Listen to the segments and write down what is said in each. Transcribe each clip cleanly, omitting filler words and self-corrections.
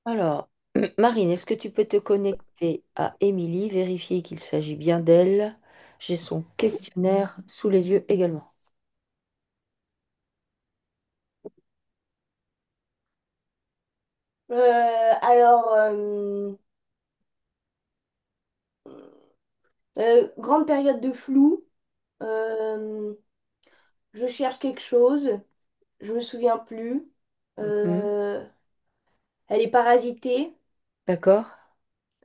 Alors, Marine, est-ce que tu peux te connecter à Émilie, vérifier qu'il s'agit bien d'elle? J'ai son questionnaire sous les yeux également. Alors, grande période de flou. Euh, je cherche quelque chose. Je me souviens plus. Mhm. Euh, Elle est parasitée. D'accord?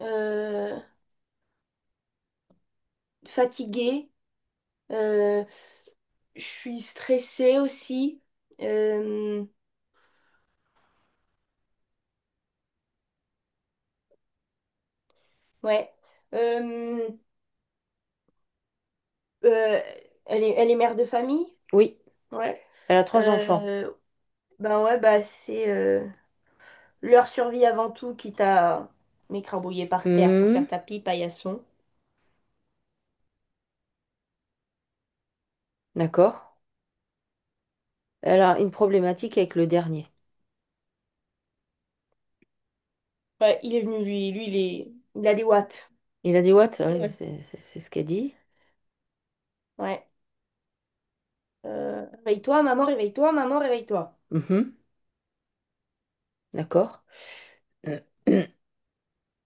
euh, Fatiguée. euh, je suis stressée aussi. Euh, ouais. Euh, euh, elle est mère de famille. Oui, Ouais. elle a 3 enfants. Ben ouais, bah c'est leur survie avant tout, quitte à m'écrabouiller par terre pour faire Mhm. tapis, paillasson. D'accord. Elle a une problématique avec le dernier. Ouais, il est venu, lui, il a des watts. Il a dit what? Ouais, Ouais. c'est ce qu'elle dit. Ouais. Réveille-toi, maman, réveille-toi. Mhm. D'accord. Euh,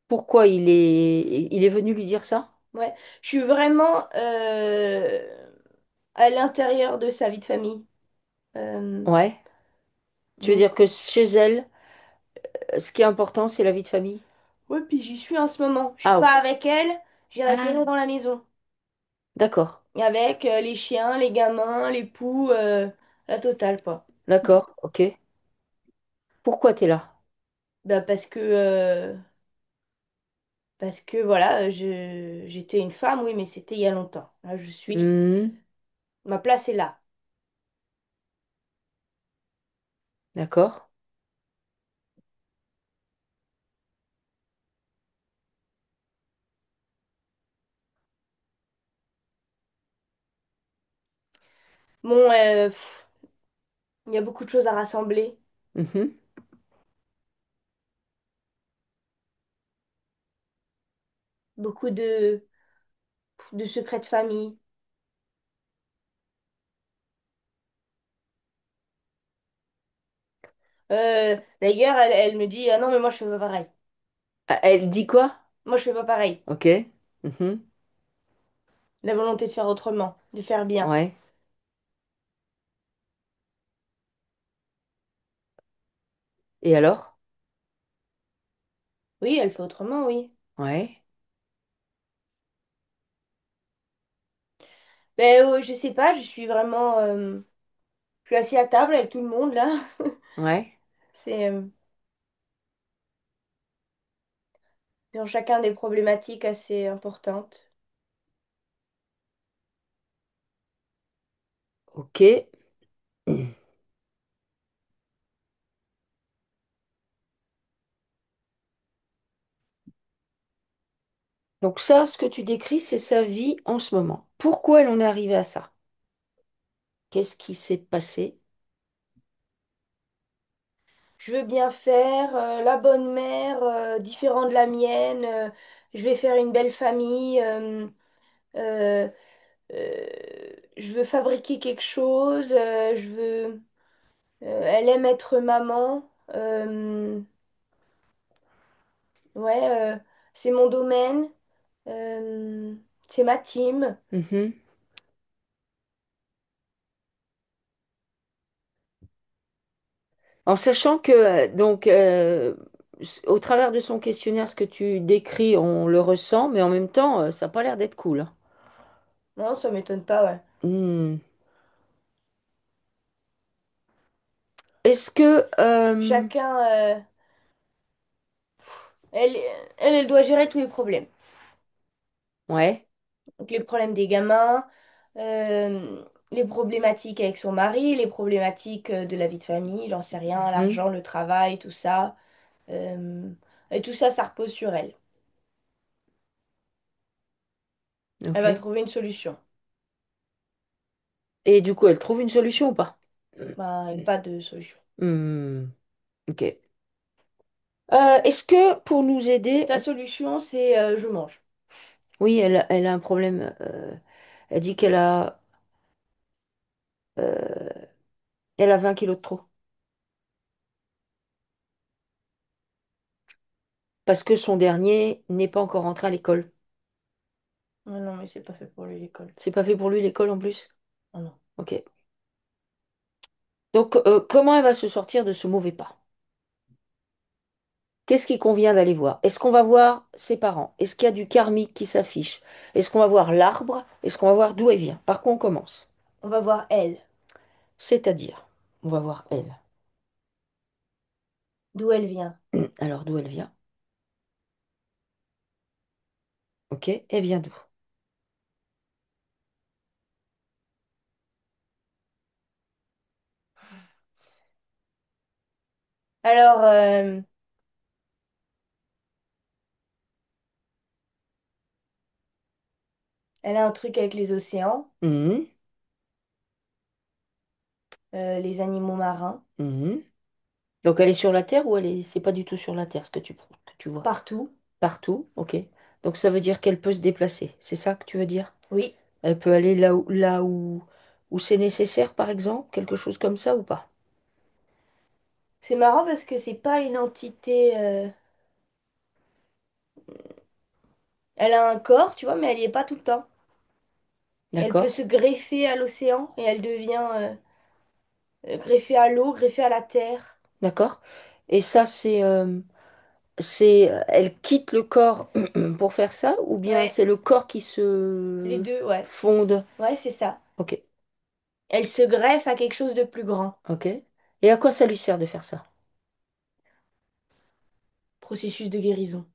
Pourquoi il est venu lui dire ça? Ouais. Je suis vraiment à l'intérieur de sa vie de famille. Euh, Ouais. Tu veux donc, dire que chez elle, ce qui est important, c'est la vie de famille? ouais, puis j'y suis en ce moment. Je suis Ah, pas ok. avec elle, j'ai l'atterrir Ah, dans la maison. d'accord. Et avec les chiens, les gamins, les poux, la totale, quoi. D'accord, ok. Pourquoi t'es là? Bah, parce que voilà, j'étais une femme, oui, mais c'était il y a longtemps. Là, je suis. Hmm, Ma place est là. d'accord. Bon, il y a beaucoup de choses à rassembler, Mhm, beaucoup de secrets de famille. D'ailleurs, elle me dit, ah non, mais moi je fais pas pareil. ah, elle dit quoi? Moi je fais pas pareil. Ok. Mhm, La volonté de faire autrement, de faire bien. ouais. Et alors? Oui, elle fait autrement, oui. Ouais. Ben, je sais pas, je suis assise à table avec tout le monde là. Ouais. C'est, ils ont chacun des problématiques assez importantes. Ok. Donc ça, ce que tu décris, c'est sa vie en ce moment. Pourquoi elle en est arrivée à ça? Qu'est-ce qui s'est passé? Je veux bien faire la bonne mère, différent de la mienne. Je vais faire une belle famille. Euh, euh, je veux fabriquer quelque chose. Elle aime être maman. Ouais, c'est mon domaine. euh, c'est ma team. Mhm. En sachant que, au travers de son questionnaire, ce que tu décris, on le ressent, mais en même temps, ça n'a pas l'air d'être cool, hein. Non, ça m'étonne pas, ouais. Hmm. Est-ce que... Chacun, elle, elle doit gérer tous les problèmes. ouais. Donc les problèmes des gamins, les problématiques avec son mari, les problématiques de la vie de famille, j'en sais rien, Mhm. l'argent, le travail, tout ça. Euh, et tout ça, ça repose sur elle. Elle Ok. va trouver une solution. Et du coup, elle trouve une solution ou pas? Ben, pas de solution. Hmm. Ok. Est-ce que pour nous aider, Ta solution, c'est je mange. oui, elle a un problème. Elle dit euh, elle a 20 kilos de trop. Parce que son dernier n'est pas encore rentré à l'école. Ah non, mais c'est pas fait pour lui, l'école. C'est pas fait pour lui l'école en plus? Ah non. Ok. Donc, comment elle va se sortir de ce mauvais pas? Qu'est-ce qui convient d'aller voir? Est-ce qu'on va voir ses parents? Est-ce qu'il y a du karmique qui s'affiche? Est-ce qu'on va voir l'arbre? Est-ce qu'on va voir d'où elle vient? Par quoi on commence? On va voir elle, C'est-à-dire, on va voir elle. d'où elle vient. Alors, d'où elle vient? Ok, elle vient d'où? Alors, elle a un truc avec les océans, Mhm, les animaux marins, mhm. Donc, elle est sur la Terre ou elle est... C'est pas du tout sur la Terre ce que tu vois? partout. Partout, ok. Donc, ça veut dire qu'elle peut se déplacer. C'est ça que tu veux dire? Oui. Elle peut aller où c'est nécessaire, par exemple, quelque chose comme ça ou pas? C'est marrant parce que c'est pas une entité. Elle a un corps, tu vois, mais elle y est pas tout le temps. Elle peut D'accord, se greffer à l'océan et elle devient greffée à l'eau, greffée à la terre. d'accord. Et ça, elle quitte le corps pour faire ça, ou bien Ouais, c'est le corps qui les se deux, ouais. fonde? Ouais, c'est ça. Ok, Elle se greffe à quelque chose de plus grand. ok. Et à quoi ça lui sert de faire ça? Processus de guérison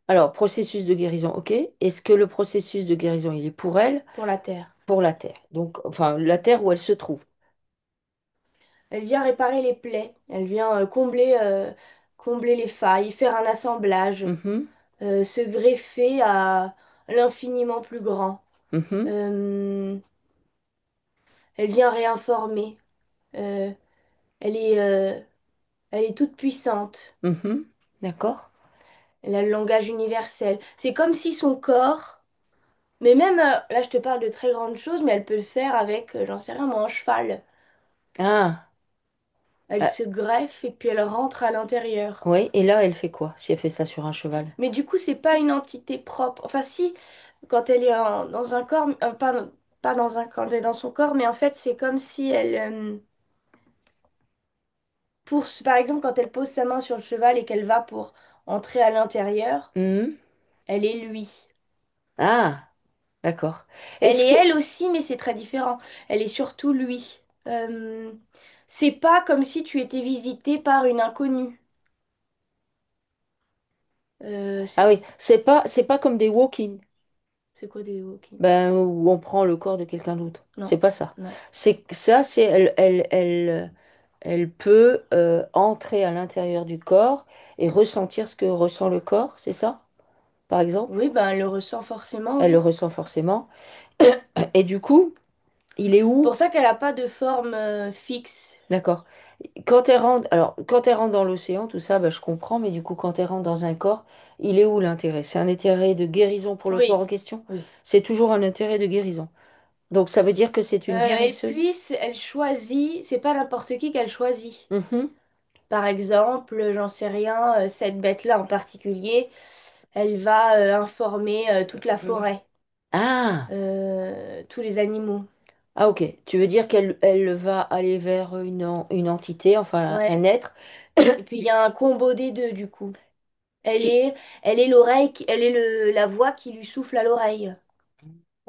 Alors, processus de guérison, ok. Est-ce que le processus de guérison, il est pour elle, pour la terre. pour la Terre? Donc, enfin, la Terre où elle se trouve. Elle vient réparer les plaies. Elle vient combler les failles, faire un assemblage, Mhm, se greffer à l'infiniment plus grand. mhm, Euh, Elle vient réinformer. Euh, elle est, euh, elle est toute puissante. mhm. D'accord, Elle a le langage universel. C'est comme si son corps, mais même là je te parle de très grandes choses, mais elle peut le faire avec, j'en sais rien, moi, un cheval. ah, Elle ah, se greffe et puis elle rentre à l'intérieur. oui. Et là, elle fait quoi si elle fait ça sur un cheval? Mais du coup, c'est pas une entité propre. Enfin, si, quand elle est dans un corps, pas dans un, quand elle est dans son corps, mais en fait, c'est comme si elle, par exemple, quand elle pose sa main sur le cheval et qu'elle va pour entrer à l'intérieur, Mhm. elle est lui. Ah, d'accord. Elle Est-ce est que... elle aussi, mais c'est très différent. Elle est surtout lui. Euh, c'est pas comme si tu étais visité par une inconnue. Euh, Ah c'est oui, c'est pas comme des walk-in, c'est quoi des walking? ben, où on prend le corps de quelqu'un d'autre. Non, C'est pas ça. non. C'est elle peut entrer à l'intérieur du corps et ressentir ce que ressent le corps, c'est ça, par exemple? Oui, ben elle le ressent forcément, Elle le oui. ressent forcément. Et du coup, il est Pour où? ça qu'elle n'a pas de forme fixe. D'accord. Quand elle rentre dans l'océan, tout ça, bah, je comprends, mais du coup, quand elle rentre dans un corps, il est où l'intérêt? C'est un intérêt de guérison pour le corps en Oui, question? oui. C'est toujours un intérêt de guérison. Donc, ça veut dire que c'est une Et guérisseuse? puis, elle choisit, c'est pas n'importe qui qu'elle choisit. Mhm, Par exemple, j'en sais rien, cette bête-là en particulier, elle va informer toute la forêt, ah, tous les animaux. ah, ok. Tu veux dire qu'elle va aller vers une entité, enfin Ouais. un être Et puis, il y a un combo des deux, du coup. Elle qui... est, elle est l'oreille, elle est la voix qui lui souffle à l'oreille.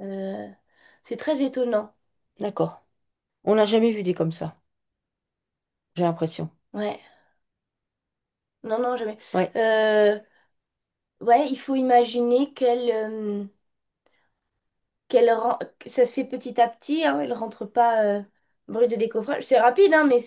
Euh, c'est très étonnant. D'accord. On n'a jamais vu des comme ça, j'ai l'impression. Ouais. Non, non, jamais. Ouais. Euh, ouais, il faut imaginer ça se fait petit à petit, hein, elle rentre pas bruit de décoffrage. C'est rapide, hein, mais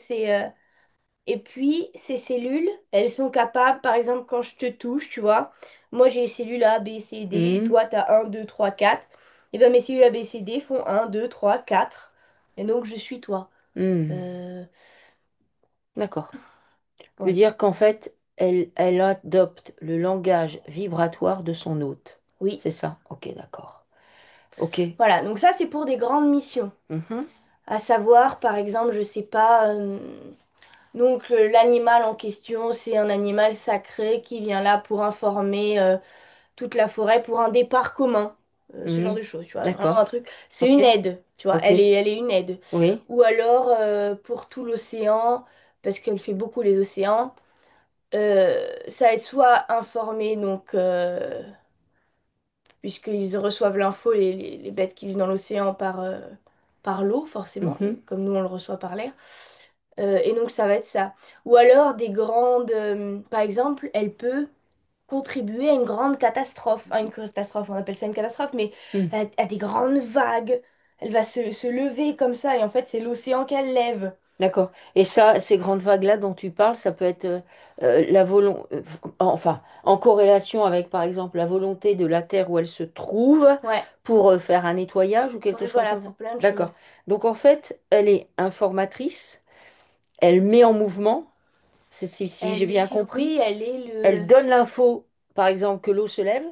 et puis, ces cellules, elles sont capables, par exemple, quand je te touche, tu vois, moi j'ai les cellules A, B, C, D, et Mhm, toi, tu as 1, 2, 3, 4. Et bien, mes cellules A, B, C, D font 1, 2, 3, 4. Et donc, je suis toi. mhm. Euh, D'accord. Tu veux ouais. dire qu'en fait, elle adopte le langage vibratoire de son hôte. Oui. C'est ça? Ok, d'accord. Ok. Voilà, donc ça c'est pour des grandes missions. Mhm, À savoir, par exemple, je sais pas, donc l'animal en question, c'est un animal sacré qui vient là pour informer toute la forêt pour un départ commun. Ce genre mhm. de choses, tu vois, vraiment D'accord. un truc. C'est Ok. une aide, tu vois, Ok. elle est une aide. Oui. Ou alors pour tout l'océan, parce qu'elle fait beaucoup les océans, ça va être soit informé, donc puisqu'ils reçoivent l'info, les bêtes qui vivent dans l'océan par l'eau, forcément, Mhm. comme nous on le reçoit par l'air. Et donc ça va être ça. Ou alors des grandes, par exemple, elle peut contribuer à une grande catastrophe. À une catastrophe, on appelle ça une catastrophe, mais Mm. à des grandes vagues. Elle va se lever comme ça, et en fait c'est l'océan qu'elle lève. D'accord. Et ça, ces grandes vagues-là dont tu parles, ça peut être la volonté, enfin, en corrélation avec, par exemple, la volonté de la Terre où elle se trouve Ouais, pour faire un nettoyage ou quelque ouais, chose voilà, comme ça. pour plein de choses. D'accord. Donc, en fait, elle est informatrice, elle met en mouvement, si j'ai Elle bien est, compris, oui, elle est elle le... donne l'info, par exemple, que l'eau se lève,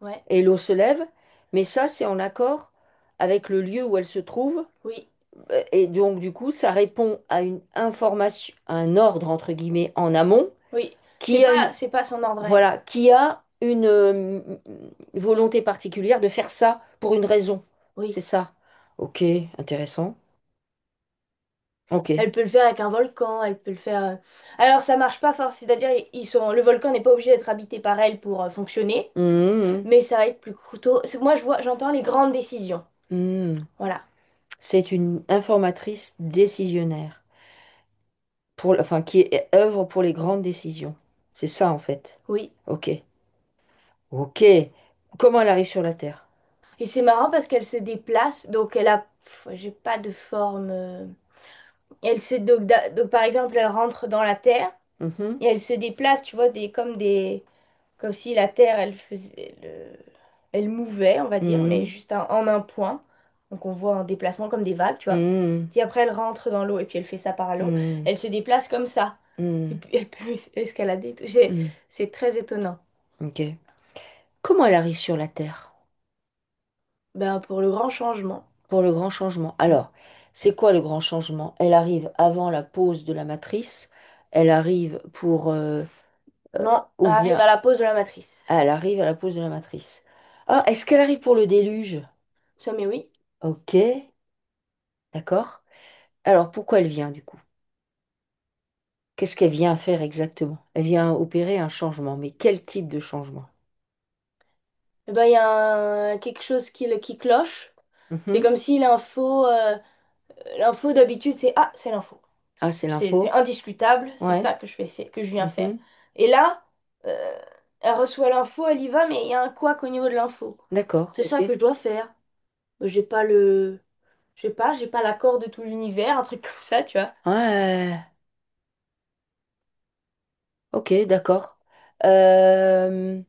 Ouais, et l'eau se lève, mais ça, c'est en accord avec le lieu où elle se trouve. oui, Et donc, du coup, ça répond à une information, à un ordre, entre guillemets, en amont, oui. qui a une, C'est pas son ordre à elle. voilà, qui a une volonté particulière de faire ça pour une raison. C'est Oui. ça. Ok, intéressant. Ok. Elle peut le faire avec un volcan, elle peut le faire. Alors ça marche pas fort, c'est-à-dire le volcan n'est pas obligé d'être habité par elle pour fonctionner, Mhm, mais ça va être plus coûteux. Moi j'entends les grandes décisions. mhm. Voilà. C'est une informatrice décisionnaire, enfin, qui œuvre pour les grandes décisions. C'est ça, en fait. Oui. Ok. Ok. Comment elle arrive sur la Terre? Et c'est marrant parce qu'elle se déplace, donc elle a, j'ai pas de forme. Elle se donc, par exemple elle rentre dans la terre Mhm, et elle se déplace, tu vois, comme si la terre elle mouvait, on va dire, mais mhm, juste en un point. Donc on voit un déplacement comme des vagues, tu vois. mhm, Puis après elle rentre dans l'eau et puis elle fait ça par l'eau. mhm, Elle se déplace comme ça. Et mhm, puis elle peut escalader. mhm. C'est très étonnant. Ok. Comment elle arrive sur la Terre Ben, pour le grand changement. pour le grand changement? Alors, c'est quoi le grand changement? Elle arrive avant la pose de la matrice, elle arrive pour, Non, ou arrive bien à la pose de la matrice. elle arrive à la pose de la matrice. Ah, est-ce qu'elle arrive pour le déluge? Ça, mais oui. Ok, d'accord. Alors, pourquoi elle vient du coup? Qu'est-ce qu'elle vient faire exactement? Elle vient opérer un changement, mais quel type de changement? Eh ben, il y a quelque chose qui cloche. C'est Mhm. comme si l'info d'habitude, c'est l'info. Ah, c'est C'est l'info? indiscutable, c'est Ouais. ça que je viens faire. Mhm. Et là, euh, elle reçoit l'info, elle y va, mais il y a un couac au niveau de l'info. D'accord, C'est ça ok. que je dois faire. Je sais pas, j'ai pas l'accord de tout l'univers, un truc comme ça, tu vois. Ouais, ok, d'accord. Euh,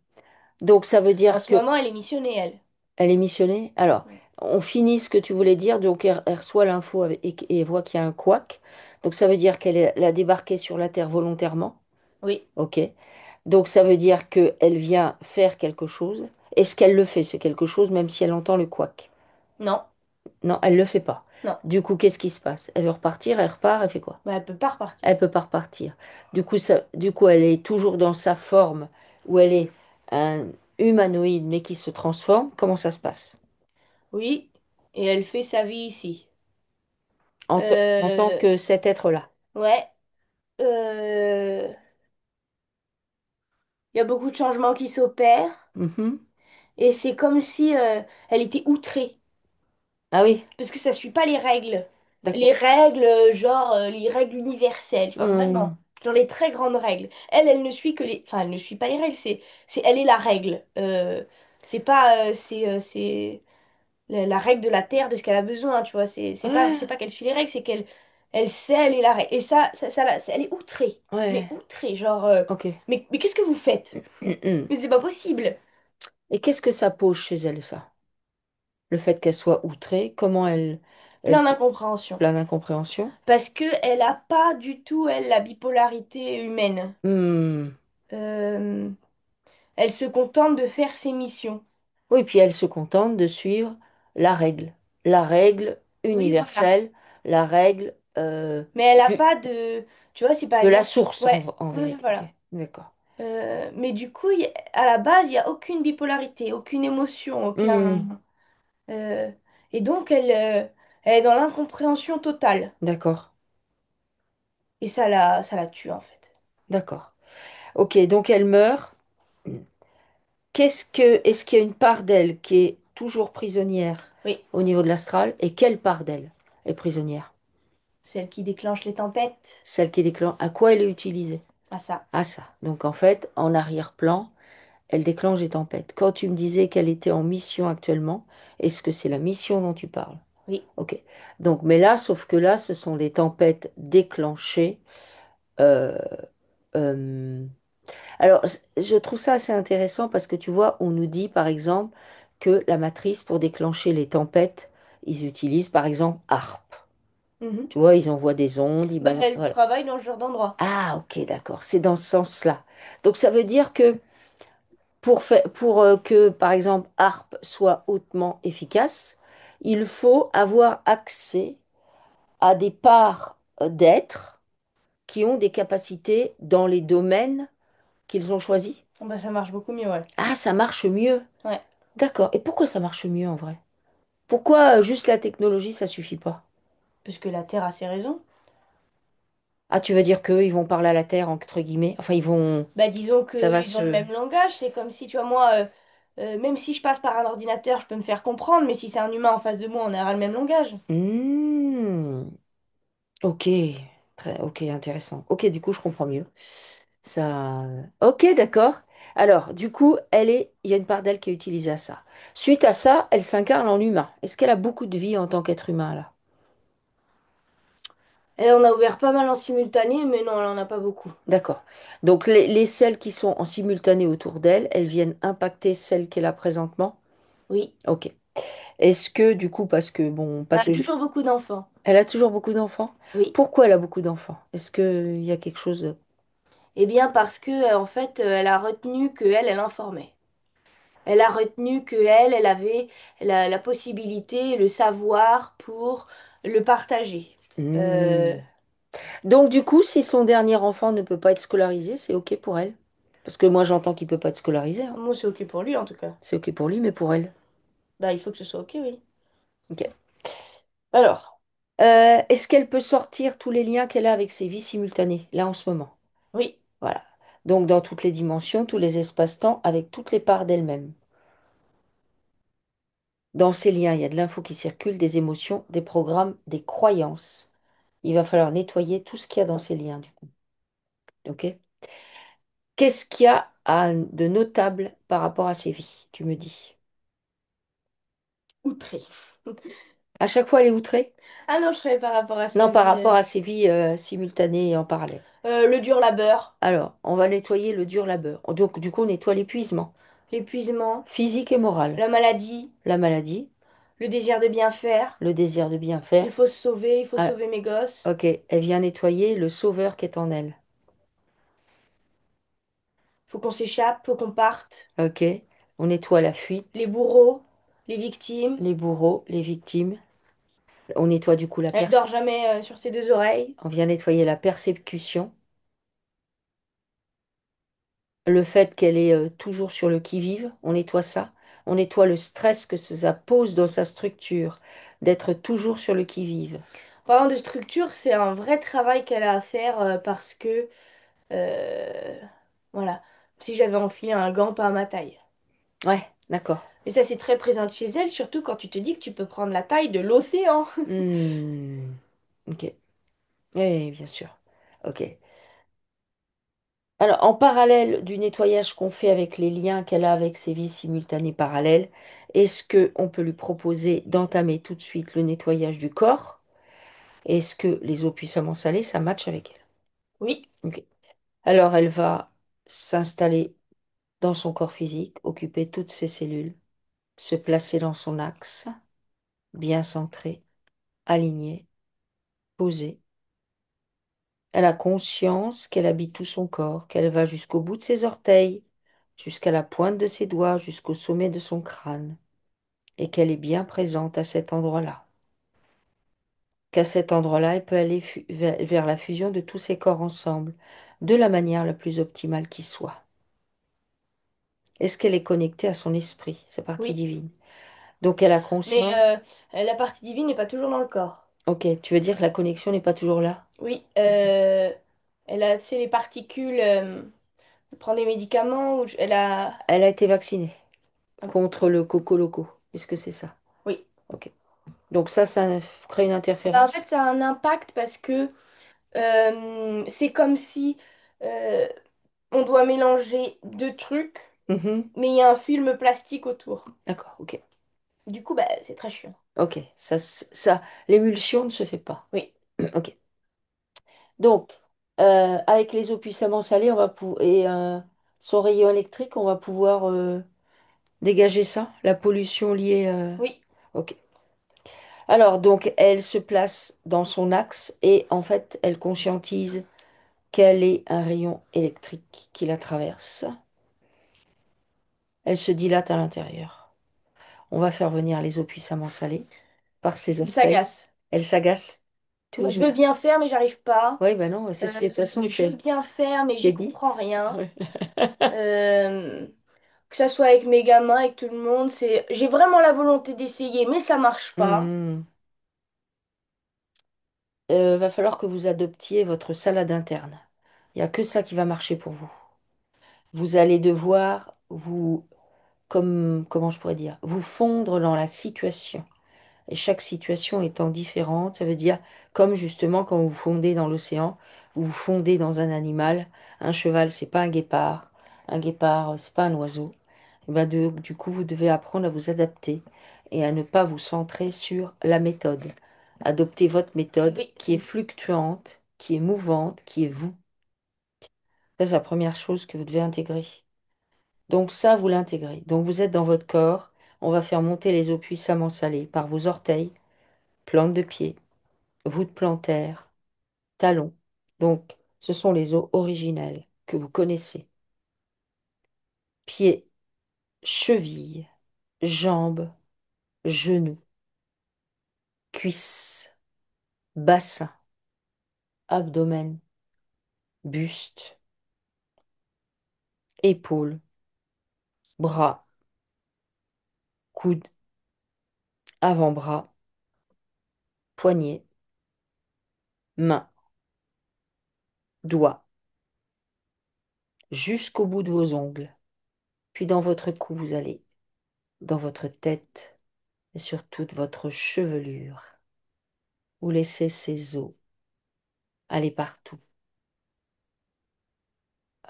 donc ça veut En dire ce que moment, elle est missionnée, elle. elle est missionnée. Alors, Ouais. on finit ce que tu voulais dire. Donc elle reçoit l'info et voit qu'il y a un couac. Donc ça veut dire elle a débarqué sur la Terre volontairement. Oui, Ok. Donc ça veut dire qu'elle vient faire quelque chose. Est-ce qu'elle le fait, c'est quelque chose, même si elle entend le couac? non, Non, elle le fait pas. non. Du coup, qu'est-ce qui se passe? Elle veut repartir, elle repart, elle fait quoi? Mais elle peut pas repartir. Elle peut pas repartir. Du coup, elle est toujours dans sa forme où elle est un humanoïde mais qui se transforme. Comment ça se passe? Oui, et elle fait sa vie ici. En tant Euh, que cet être-là. ouais. Il y a beaucoup de changements qui s'opèrent. Mhm. Et c'est comme si elle était outrée. Ah oui, Parce que ça suit pas les règles. Les d'accord. règles, genre les règles universelles, tu vois, Hmm. vraiment. Genre les très grandes règles. Elle ne suit que les. Enfin, elle ne suit pas les règles, elle est la règle. C'est pas. C'est la règle de la Terre, de ce qu'elle a besoin, tu vois. C'est Ouais, pas qu'elle suit les règles, c'est qu'elle. Elle sait, elle est la règle. Et elle est outrée. Mais ouais, outrée, genre. ok. Mais qu'est-ce que vous faites? Mais c'est pas possible. Et qu'est-ce que ça pose chez elle, ça? Le fait qu'elle soit outrée, comment elle Plein peut... d'incompréhension. Plein d'incompréhension. Parce que elle a pas du tout, elle, la bipolarité humaine. Hmm. Euh, Elle se contente de faire ses missions. Oui, puis elle se contente de suivre la règle Oui, voilà. universelle, la règle Mais elle n'a du, pas de... Tu vois, si par de la exemple... source Ouais, en ouais, vérité. Ok, voilà. d'accord. Mais du coup, à la base, il n'y a aucune bipolarité, aucune émotion, Hmm, aucun... euh, Et donc, elle est dans l'incompréhension totale. d'accord, Et ça la tue, en fait. d'accord. Ok, donc elle meurt. Est-ce qu'il y a une part d'elle qui est toujours prisonnière Oui, au niveau de l'astral et quelle part d'elle est prisonnière? celle qui déclenche les tempêtes. Celle qui déclenche. À quoi elle est utilisée? Ah ça, À ça. Donc en fait, en arrière-plan, elle déclenche des tempêtes. Quand tu me disais qu'elle était en mission actuellement, est-ce que c'est la mission dont tu parles? oui. Ok. Donc, mais là, sauf que là, ce sont les tempêtes déclenchées. euh, euh, Alors, je trouve ça assez intéressant parce que tu vois, on nous dit par exemple que la matrice pour déclencher les tempêtes, ils utilisent par exemple harpe. Mhm. Tu vois, ils envoient des ondes, ils Ben, balancent. elle Voilà. travaille dans ce genre d'endroit. Ah, ok, d'accord. C'est dans ce sens-là. Donc, ça veut dire que pour que, par exemple, harpe soit hautement efficace, il faut avoir accès à des parts d'êtres qui ont des capacités dans les domaines qu'ils ont choisis. Ah bah, ça marche beaucoup mieux, ouais. Ah, ça marche mieux. Ouais. D'accord. Et pourquoi ça marche mieux en vrai? Pourquoi juste la technologie, ça suffit pas? Parce que la Terre a ses raisons. Ah, tu veux dire qu'eux, ils vont parler à la Terre, entre guillemets. Enfin, ils vont. Bah, disons Ça va qu'ils ont le se. même langage. C'est comme si, tu vois, moi, même si je passe par un ordinateur, je peux me faire comprendre, mais si c'est un humain en face de moi, on aura le même langage. Hmm. Ok. Ok, intéressant. Ok, du coup, je comprends mieux. Ça. Ok, d'accord. Alors, du coup, il y a une part d'elle qui est utilisée à ça. Suite à ça, elle s'incarne en humain. Est-ce qu'elle a beaucoup de vie en tant qu'être humain, là? Et on a ouvert pas mal en simultané, mais non, elle en a pas beaucoup. D'accord. Donc, les celles qui sont en simultané autour d'elle, elles viennent impacter celle qu'elle a présentement? Oui. Ok. Est-ce que du coup, parce que bon, Elle a toujours beaucoup d'enfants. elle a toujours beaucoup d'enfants? Oui. Pourquoi elle a beaucoup d'enfants? Est-ce qu'il y a quelque chose? Eh bien, parce que, en fait, elle a retenu que elle informait. Elle a retenu que elle avait la possibilité, le savoir pour le partager. Hmm. Euh, Donc du coup, si son dernier enfant ne peut pas être scolarisé, c'est ok pour elle? Parce que moi, j'entends qu'il peut pas être scolarisé, hein. Moi, c'est OK pour lui, en tout cas. C'est ok pour lui, mais pour elle. Bah, il faut que ce soit OK, oui. Ok. Alors, est-ce qu'elle peut sortir tous les liens qu'elle a avec ses vies simultanées, là en ce moment? Oui. Voilà. Donc dans toutes les dimensions, tous les espaces-temps, avec toutes les parts d'elle-même. Dans ces liens, il y a de l'info qui circule, des émotions, des programmes, des croyances. Il va falloir nettoyer tout ce qu'il y a dans ces liens, du coup. OK? Qu'est-ce qu'il y a de notable par rapport à ces vies, tu me dis? Outré. À chaque fois, elle est outrée? Ah non, je serais par rapport à Non, sa par vie. rapport à ces vies simultanées et en parallèle. Le dur labeur, Alors, on va nettoyer le dur labeur. Donc, du coup, on nettoie l'épuisement l'épuisement, physique et moral, la maladie, la maladie, le désir de bien faire. le désir de bien faire. Il faut Ah, sauver mes gosses. ok, elle vient nettoyer le sauveur qui est en elle. Faut qu'on s'échappe, faut qu'on parte. Ok, on nettoie la Les fuite, bourreaux, les victimes. les bourreaux, les victimes. On nettoie du coup Elle dort jamais sur ses deux oreilles. on vient nettoyer la persécution, le fait qu'elle est toujours sur le qui-vive, on nettoie ça. On nettoie le stress que ça pose dans sa structure, d'être toujours sur le qui-vive. En parlant de structure, c'est un vrai travail qu'elle a à faire parce que, euh, voilà, si j'avais enfilé un gant pas à ma taille. Ouais, d'accord. Et ça, c'est très présent chez elle, surtout quand tu te dis que tu peux prendre la taille de l'océan. Hmm, ok, oui, bien sûr. Ok. Alors, en parallèle du nettoyage qu'on fait avec les liens qu'elle a avec ses vies simultanées parallèles, est-ce que on peut lui proposer d'entamer tout de suite le nettoyage du corps? Est-ce que les eaux puissamment salées, ça matche avec Oui. elle? Ok. Alors, elle va s'installer dans son corps physique, occuper toutes ses cellules, se placer dans son axe, bien centré, aligné, posé, Elle a conscience qu'elle habite tout son corps, qu'elle va jusqu'au bout de ses orteils, jusqu'à la pointe de ses doigts, jusqu'au sommet de son crâne, et qu'elle est bien présente à cet endroit-là. Qu'à cet endroit-là, elle peut aller vers la fusion de tous ses corps ensemble, de la manière la plus optimale qui soit. Est-ce qu'elle est connectée à son esprit, sa partie Oui. divine? Donc elle a Mais conscience. la partie divine n'est pas toujours dans le corps. Ok, tu veux dire que la connexion n'est pas toujours là? Oui. Elle a, tu sais, les particules. Elle prend des médicaments ou elle a. Elle a été vaccinée contre le coco loco. Est-ce que c'est ça? Oui. Ok. Donc ça crée une Bah, en interférence. fait, ça a un impact parce que c'est comme si euh, on doit mélanger deux trucs, Mhm. mais il y a un film plastique autour. D'accord, ok. Du coup, bah, c'est très chiant. Ok, l'émulsion ne se fait pas. Oui. Ok. Donc, avec les eaux puissamment salées, et son rayon électrique, on va pouvoir dégager ça, la pollution liée. Oui. Ok. Alors, donc, elle se place dans son axe et en fait, elle conscientise qu'elle est un rayon électrique qui la traverse. Elle se dilate à l'intérieur. On va faire venir les eaux puissamment salées par ses Elle orteils. s'agace. Elle s'agace. Tout Moi, va je veux bien. bien faire, mais j'arrive pas. Oui, ben non, c'est ce qui, de toute façon, Je veux c'est bien faire, mais qui est j'y dit. comprends rien. Ouais. Euh, que ça soit avec mes gamins, avec tout le monde, j'ai vraiment la volonté d'essayer, mais ça marche pas. Hmm. Va falloir que vous adoptiez votre salade interne. Il n'y a que ça qui va marcher pour vous. Vous allez devoir comment je pourrais dire, vous fondre dans la situation. Et chaque situation étant différente, ça veut dire, comme justement quand vous fondez dans l'océan, vous vous fondez dans un animal. Un cheval, c'est pas un guépard. Un guépard, c'est pas un oiseau. Et ben du coup, vous devez apprendre à vous adapter et à ne pas vous centrer sur la méthode. Adoptez votre méthode Oui. qui est fluctuante, qui est mouvante, qui est vous. Ça, c'est la première chose que vous devez intégrer. Donc ça, vous l'intégrez. Donc vous êtes dans votre corps. On va faire monter les eaux puissamment salées par vos orteils, plantes de pied, voûte plantaire, talons. Donc ce sont les os originels que vous connaissez. Pieds, chevilles, jambes, genoux, cuisses, bassin, abdomen, buste, épaules, bras, coudes, avant-bras, poignets, mains, doigts, jusqu'au bout de vos ongles. Puis dans votre cou, vous allez dans votre tête et sur toute votre chevelure. Vous laissez ces os aller partout.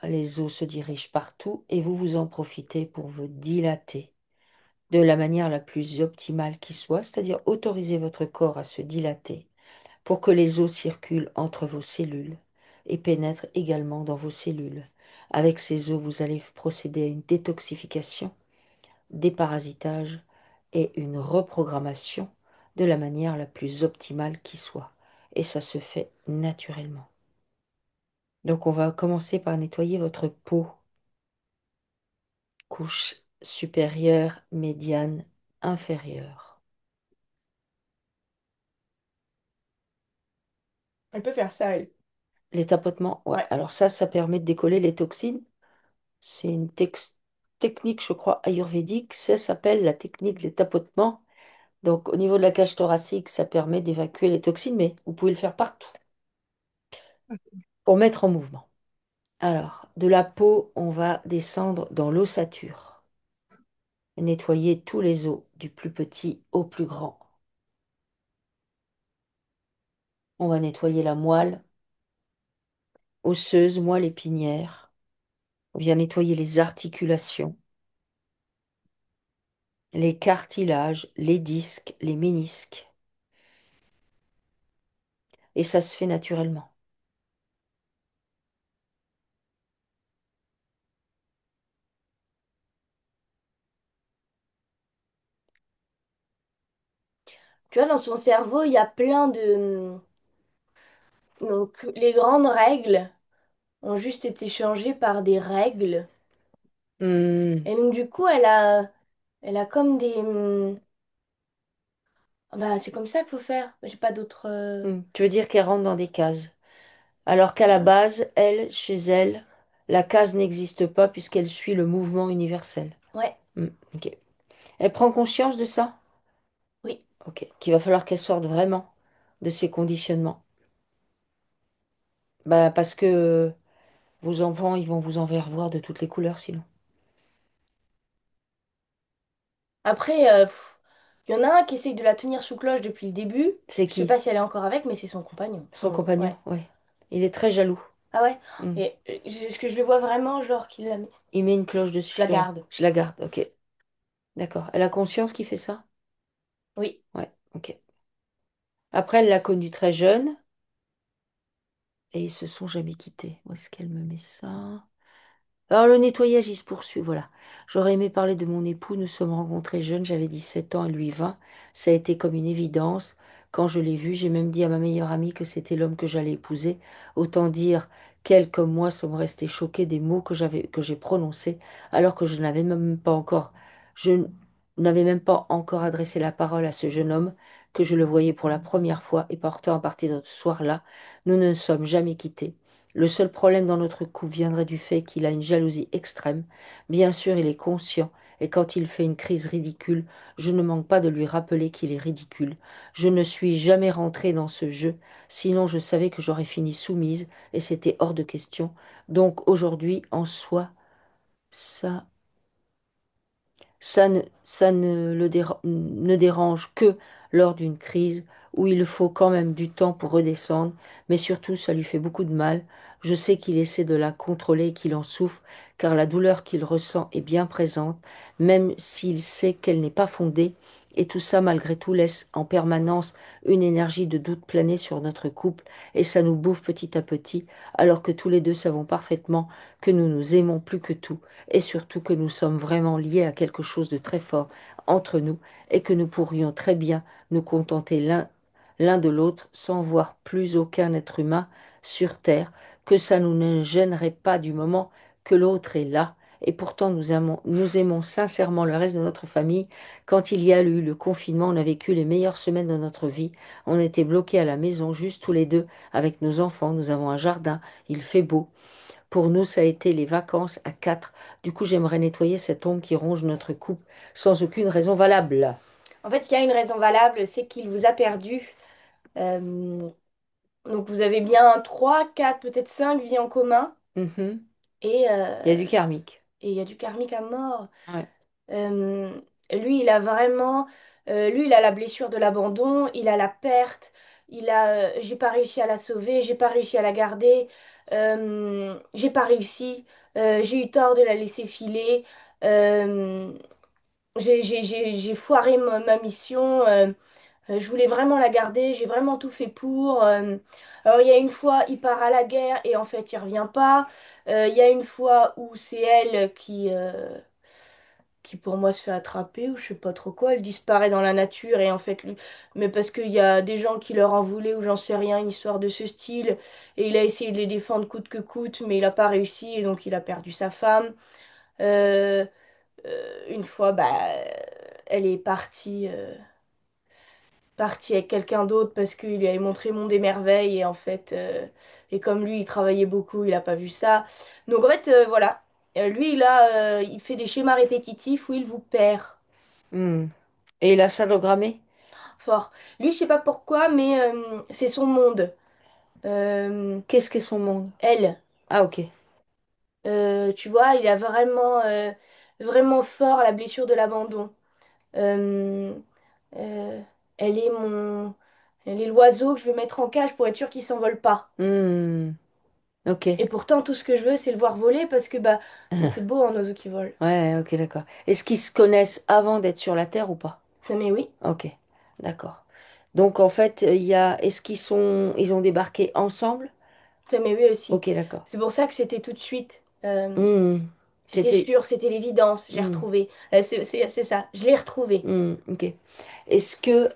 Les os se dirigent partout et vous vous en profitez pour vous dilater de la manière la plus optimale qui soit, c'est-à-dire autoriser votre corps à se dilater pour que les os circulent entre vos cellules et pénètrent également dans vos cellules. Avec ces os, vous allez procéder à une détoxification, déparasitage et une reprogrammation de la manière la plus optimale qui soit. Et ça se fait naturellement. Donc on va commencer par nettoyer votre peau, couche supérieure, médiane, inférieure. Elle peut faire ça, elle. Les tapotements, ouais. Ouais. Alors ça permet de décoller les toxines. C'est une technique, je crois, ayurvédique. Ça s'appelle la technique des tapotements. Donc au niveau de la cage thoracique, ça permet d'évacuer les toxines, mais vous pouvez le faire partout pour mettre en mouvement. Alors, de la peau, on va descendre dans l'ossature. Nettoyer tous les os, du plus petit au plus grand. On va nettoyer la moelle osseuse, moelle épinière. On vient nettoyer les articulations, les cartilages, les disques, les ménisques. Et ça se fait naturellement. Tu vois, dans son cerveau, il y a plein de, Donc, les grandes règles ont juste été changées par des règles. Hmm, Et donc, du coup, elle a comme des... bah, c'est comme ça qu'il faut faire. J'ai pas d'autres... Tu veux dire qu'elle rentre dans des cases. Alors qu'à la euh, base, elle, chez elle, la case n'existe pas puisqu'elle suit le mouvement universel. Ouais, Hmm, ok. Elle prend conscience de ça? oui. Ok. Qu'il va falloir qu'elle sorte vraiment de ces conditionnements. Bah, parce que vos enfants, ils vont vous en faire voir de toutes les couleurs sinon. Après, il y en a un qui essaye de la tenir sous cloche depuis le début. C'est Je sais qui? pas si elle est encore avec, mais c'est son compagnon. Son Son... compagnon? Ouais. Ouais. Il est très jaloux. Ah ouais? Hmm. Et est-ce que je le vois vraiment, genre qu'il la met? Il met une cloche dessus Je la sur elle. garde. Je la garde, ok. D'accord. Elle a conscience qu'il fait ça? Oui. Ouais, ok. Après, elle l'a connu très jeune et ils se sont jamais quittés. Où est-ce qu'elle me met ça? Alors, le nettoyage, il se poursuit, voilà. J'aurais aimé parler de mon époux. Nous sommes rencontrés jeunes, j'avais 17 ans et lui 20. Ça a été comme une évidence. Quand je l'ai vu, j'ai même dit à ma meilleure amie que c'était l'homme que j'allais épouser. Autant dire qu'elle, comme moi, sommes restés choqués des mots que j'ai prononcés, alors que je n'avais même pas encore adressé la parole à ce jeune homme, que je le voyais pour la première fois et portant à partir de ce soir-là, nous ne nous sommes jamais quittés. Le seul problème dans notre couple viendrait du fait qu'il a une jalousie extrême. Bien sûr, il est conscient, et quand il fait une crise ridicule, je ne manque pas de lui rappeler qu'il est ridicule. Je ne suis jamais rentrée dans ce jeu, sinon je savais que j'aurais fini soumise, et c'était hors de question. Donc aujourd'hui, en soi, ça ça ne ne dérange que lors d'une crise où il faut quand même du temps pour redescendre, mais surtout ça lui fait beaucoup de mal. Je sais qu'il essaie de la contrôler et qu'il en souffre, car la douleur qu'il ressent est bien présente, même s'il sait qu'elle n'est pas fondée, et tout ça malgré tout laisse en permanence une énergie de doute planer sur notre couple, et ça nous bouffe petit à petit, alors que tous les deux savons parfaitement que nous nous aimons plus que tout et surtout que nous sommes vraiment liés à quelque chose de très fort entre nous et que nous pourrions très bien nous contenter l'un de l'autre sans voir plus aucun être humain sur terre, que ça nous ne gênerait pas du moment que l'autre est là. Et pourtant, nous aimons sincèrement le reste de notre famille. Quand il y a eu le confinement, on a vécu les meilleures semaines de notre vie. On était bloqués à la maison, juste tous les deux, avec nos enfants. Nous avons un jardin, il fait beau. Pour nous, ça a été les vacances à quatre. Du coup, j'aimerais nettoyer cette ombre qui ronge notre couple sans aucune raison valable. En fait, il y a une raison valable, c'est qu'il vous a perdu. Euh, donc, vous avez bien 3, 4, peut-être 5 vies en commun. Mhm. Et Il y a du karmique. il y a du karmique à mort. Ouais. Euh, lui, il a vraiment, lui, il a la blessure de l'abandon, il a la perte, j'ai pas réussi à la sauver, j'ai pas réussi à la garder, j'ai pas réussi, j'ai eu tort de la laisser filer, euh, j'ai foiré ma mission, je voulais vraiment la garder, j'ai vraiment tout fait pour. Alors il y a une fois, il part à la guerre et en fait il revient pas. Il y a une fois où c'est elle qui pour moi se fait attraper ou je sais pas trop quoi, elle disparaît dans la nature et en fait lui, mais parce qu'il y a des gens qui leur en voulaient ou j'en sais rien, une histoire de ce style et il a essayé de les défendre coûte que coûte mais il n'a pas réussi et donc il a perdu sa femme. Euh, une fois bah elle est partie avec quelqu'un d'autre parce qu'il lui avait montré Monde des Merveilles et en fait et comme lui il travaillait beaucoup, il n'a pas vu ça. Donc en fait voilà. Lui là il fait des schémas répétitifs où il vous perd. Hmm. Et la salogrammée? Fort. Lui, je sais pas pourquoi, mais c'est son monde. Euh, Qu'est-ce qu'est son monde? elle, Ah, ok. tu vois, il a vraiment, vraiment fort la blessure de l'abandon. Euh, euh, elle est mon, elle est l'oiseau que je veux mettre en cage pour être sûr qu'il s'envole pas. Hmm. Ok. Et pourtant, tout ce que je veux, c'est le voir voler parce que bah, c'est beau un oiseau qui vole. Ouais, ok, d'accord. Est-ce qu'ils se connaissent avant d'être sur la Terre ou pas? Ça, mais oui, Ok, d'accord. Donc en fait, est-ce ils ont débarqué ensemble? ça, mais oui aussi. Ok, d'accord. C'est pour ça que c'était tout de suite. Hmm. C'était C'était, sûr, c'était l'évidence. J'ai hmm. retrouvé. C'est ça. Je l'ai retrouvé. Ok. Est-ce que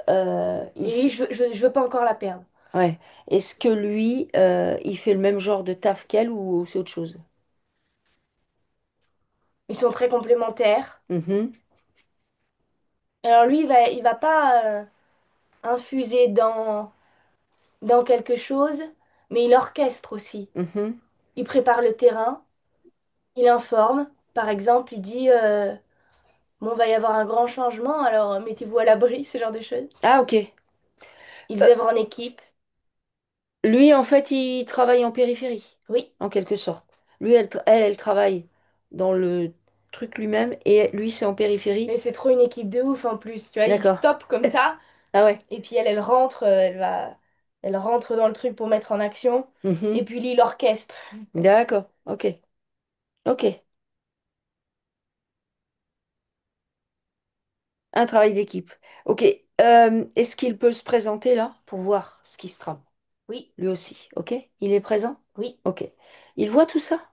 Et lui, je veux pas encore la perdre. Ouais. Est-ce que lui, il fait le même genre de taf qu'elle ou c'est autre chose? Ils sont très complémentaires. Mhm, Alors lui, il va pas infuser dans quelque chose, mais il orchestre aussi. mhm. Il prépare le terrain, il informe. Par exemple, il dit bon, va y avoir un grand changement, alors mettez-vous à l'abri, ce genre de choses. Ah, ok. Ils œuvrent en équipe. Lui, en fait, il travaille en périphérie, Oui, en quelque sorte. Lui, elle travaille dans le truc lui-même et lui, c'est en périphérie. mais c'est trop une équipe de ouf en plus. Tu vois, il D'accord. stoppe comme ça, Ah ouais. et puis elle rentre, elle rentre dans le truc pour mettre en action, et Mhm. puis lui, il orchestre. D'accord. Ok. Ok. Un travail d'équipe. Ok. Est-ce qu'il peut se présenter là pour voir ce qui se trame? Oui, Lui aussi. Ok. Il est présent? oui, Ok. Il voit tout ça?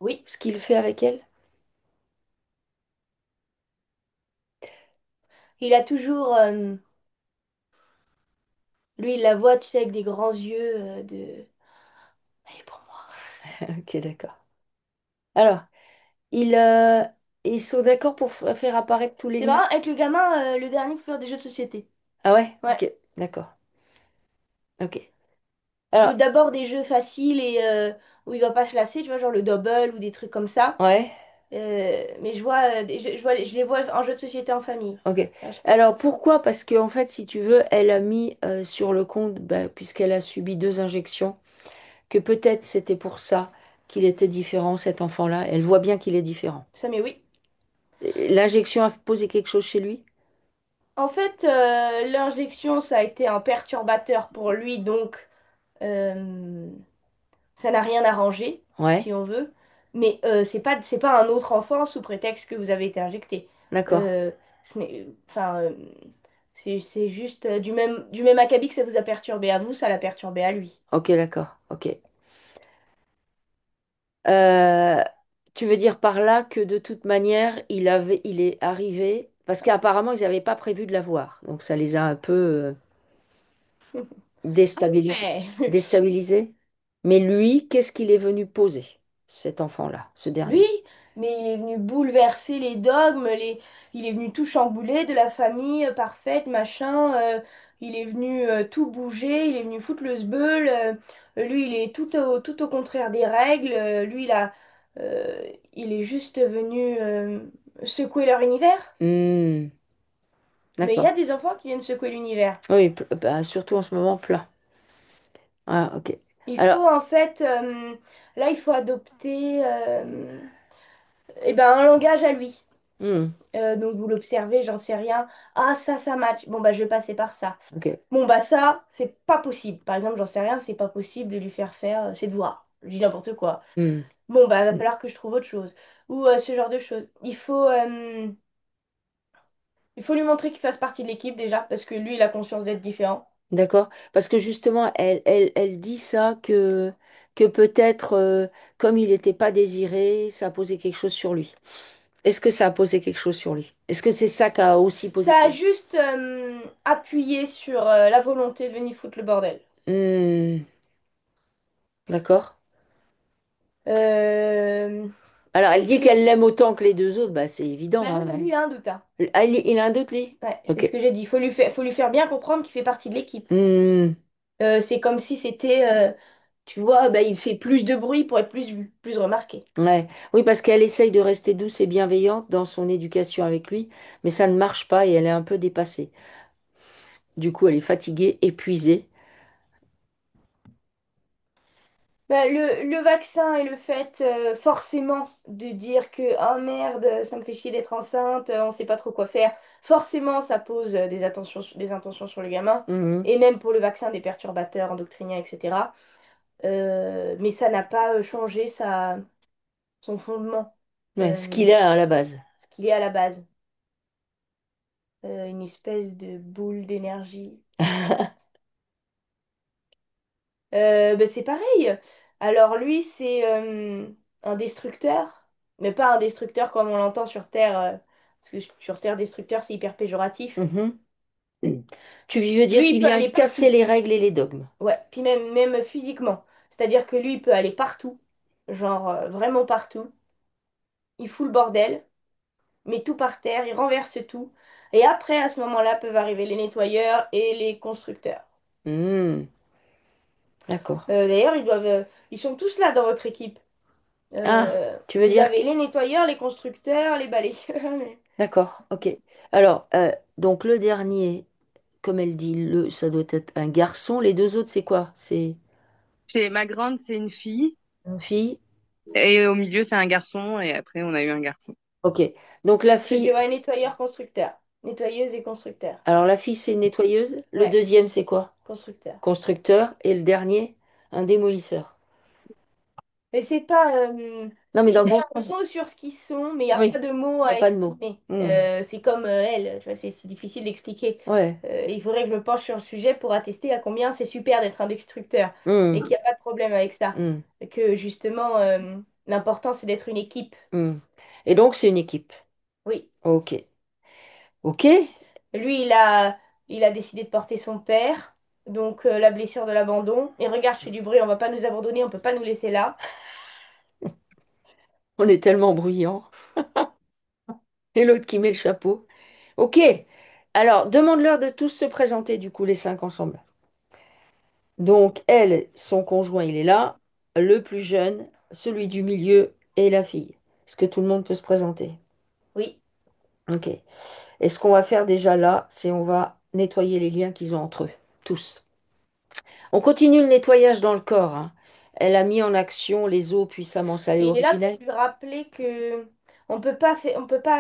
oui. Ce qu'il fait avec elle? Il a toujours, lui, il la voit, tu sais, avec des grands yeux de... Elle est pour moi. Ok, d'accord. Alors, il, ils sont d'accord pour faire apparaître tous les C'est liens? marrant, avec le gamin, le dernier, faut faire des jeux de société. Ah ouais? Ouais. Ok. D'accord. Ok. Il joue Alors, d'abord des jeux faciles et où il va pas se lasser, tu vois, genre le double ou des trucs comme ça. ouais. Mais je vois, je vois, je les vois en jeu de société en famille. Ok. Ah, Alors pourquoi? Parce que en fait, si tu veux, elle a mis sur le compte, bah, puisqu'elle a subi 2 injections, que peut-être c'était pour ça qu'il était différent, cet enfant-là. Elle voit bien qu'il est différent. ça, mais oui. L'injection a posé quelque chose chez lui? En fait, l'injection, ça a été un perturbateur pour lui, donc euh, ça n'a rien arrangé, Ouais. si on veut. Mais c'est pas un autre enfant sous prétexte que vous avez été injecté. D'accord. Euh, enfin, c'est juste du même acabit que ça vous a perturbé à vous, ça l'a perturbé à lui. Ok, d'accord. Ok. Euh, Tu veux dire par là que de toute manière, il est arrivé, parce qu'apparemment, ils n'avaient pas prévu de l'avoir. Donc ça les a un peu Ouais. déstabilisés. Mais lui, qu'est-ce qu'il est venu poser, cet enfant-là, ce Lui, dernier? mais il est venu bouleverser les dogmes, il est venu tout chambouler de la famille parfaite, machin. Il est venu tout bouger, il est venu foutre le sbeul. Lui, il est tout au contraire des règles. Lui, euh, il est juste venu secouer leur univers. Hmm, Mais il y a d'accord. des enfants qui viennent secouer l'univers. Oui, bah, surtout en ce moment, plein. Ah, ok. Il faut Alors, en fait, là, il faut adopter eh ben, un langage à lui. hmm, Donc vous l'observez, j'en sais rien. Ah, ça match. Bon, bah je vais passer par ça. ok. Bon, bah ça, c'est pas possible. Par exemple, j'en sais rien, c'est pas possible de lui faire faire ses devoirs. Je dis n'importe quoi. Hmm, Bon, bah va hmm, falloir que je trouve autre chose. Ou ce genre de choses. Il faut lui montrer qu'il fasse partie de l'équipe déjà, parce que lui, il a conscience d'être différent. d'accord. Parce que justement, elle dit ça que peut-être, comme il n'était pas désiré, ça a posé quelque chose sur lui. Est-ce que ça a posé quelque chose sur lui? Est-ce que c'est ça qui a aussi posé Ça a quelque chose? juste appuyé sur la volonté de venir foutre le bordel. Hmm, d'accord. Euh... Alors, elle Oui, dit qu'elle l'aime autant que les deux autres, bah, c'est évident, bah, hein. lui, il a un doute, hein. Ah, il a un doute, lui? Ouais, c'est ce Ok. que j'ai dit. Faut lui faire bien comprendre qu'il fait partie de l'équipe. Hmm, C'est comme si c'était, tu vois, bah, il fait plus de bruit pour être plus vu, plus remarqué. ouais. Oui, parce qu'elle essaye de rester douce et bienveillante dans son éducation avec lui, mais ça ne marche pas et elle est un peu dépassée. Du coup, elle est fatiguée, épuisée. Bah, le vaccin et le fait forcément de dire que ah merde, ça me fait chier d'être enceinte, on sait pas trop quoi faire, forcément ça pose des intentions sur le gamin, Mhm. et même pour le vaccin des perturbateurs endocriniens, etc. Mais ça n'a pas changé son fondement, Ouais, ce euh, qu'il a à la base. ce qu'il est à la base. Une espèce de boule d'énergie. Bah, c'est pareil. Alors lui, c'est un destructeur, mais pas un destructeur comme on l'entend sur Terre, parce que sur Terre, destructeur, c'est hyper péjoratif. Mhm. Tu veux dire Lui, il qu'il peut vient aller casser partout. les règles et les dogmes. Ouais, puis même physiquement. C'est-à-dire que lui, il peut aller partout, genre vraiment partout. Il fout le bordel, met tout par terre, il renverse tout. Et après, à ce moment-là, peuvent arriver les nettoyeurs et les constructeurs. Hmm, d'accord. D'ailleurs, ils sont tous là dans votre équipe. Ah, tu veux Vous dire avez que... les nettoyeurs, les constructeurs, les balayeurs. D'accord, ok. Alors, donc le dernier, comme elle dit, ça doit être un garçon. Les deux autres, c'est quoi? C'est Chez ma grande, c'est une fille. une fille? Et au milieu, c'est un garçon. Et après, on a eu un garçon. Ok. Donc la Parce que j'ai fille, ouais, nettoyeur, constructeur. Nettoyeuse et constructeur. alors la fille, c'est une nettoyeuse. Le Ouais, deuxième, c'est quoi? constructeur. Constructeur. Et le dernier, un démolisseur. Mais c'est pas. Non, mais Je dans le mets bon un sens. mot sur ce qu'ils sont, mais il n'y a pas Oui, de mots il n'y a à pas de mots. exprimer. Hmm. C'est comme elle, tu vois, c'est difficile d'expliquer. Ouais. Il faudrait que je me penche sur le sujet pour attester à combien c'est super d'être un destructeur et Hmm, qu'il n'y a pas de problème avec ça. hmm, Que justement, l'important c'est d'être une équipe. hmm. Et donc, c'est une équipe. Oui. Ok. Ok. Lui, il a décidé de porter son père, donc la blessure de l'abandon. Et regarde, je fais du bruit, on va pas nous abandonner, on peut pas nous laisser là. On est tellement bruyant. Et l'autre qui met le chapeau. Ok. Alors, demande-leur de tous se présenter, du coup, les cinq ensemble. Donc, elle, son conjoint, il est là. Le plus jeune, celui du milieu et la fille. Est-ce que tout le monde peut se présenter? Oui. Ok. Et ce qu'on va faire déjà là, c'est on va nettoyer les liens qu'ils ont entre eux. Tous. On continue le nettoyage dans le corps, hein. Elle a mis en action les os puissamment salés Et il est là pour originels. lui rappeler que on peut pas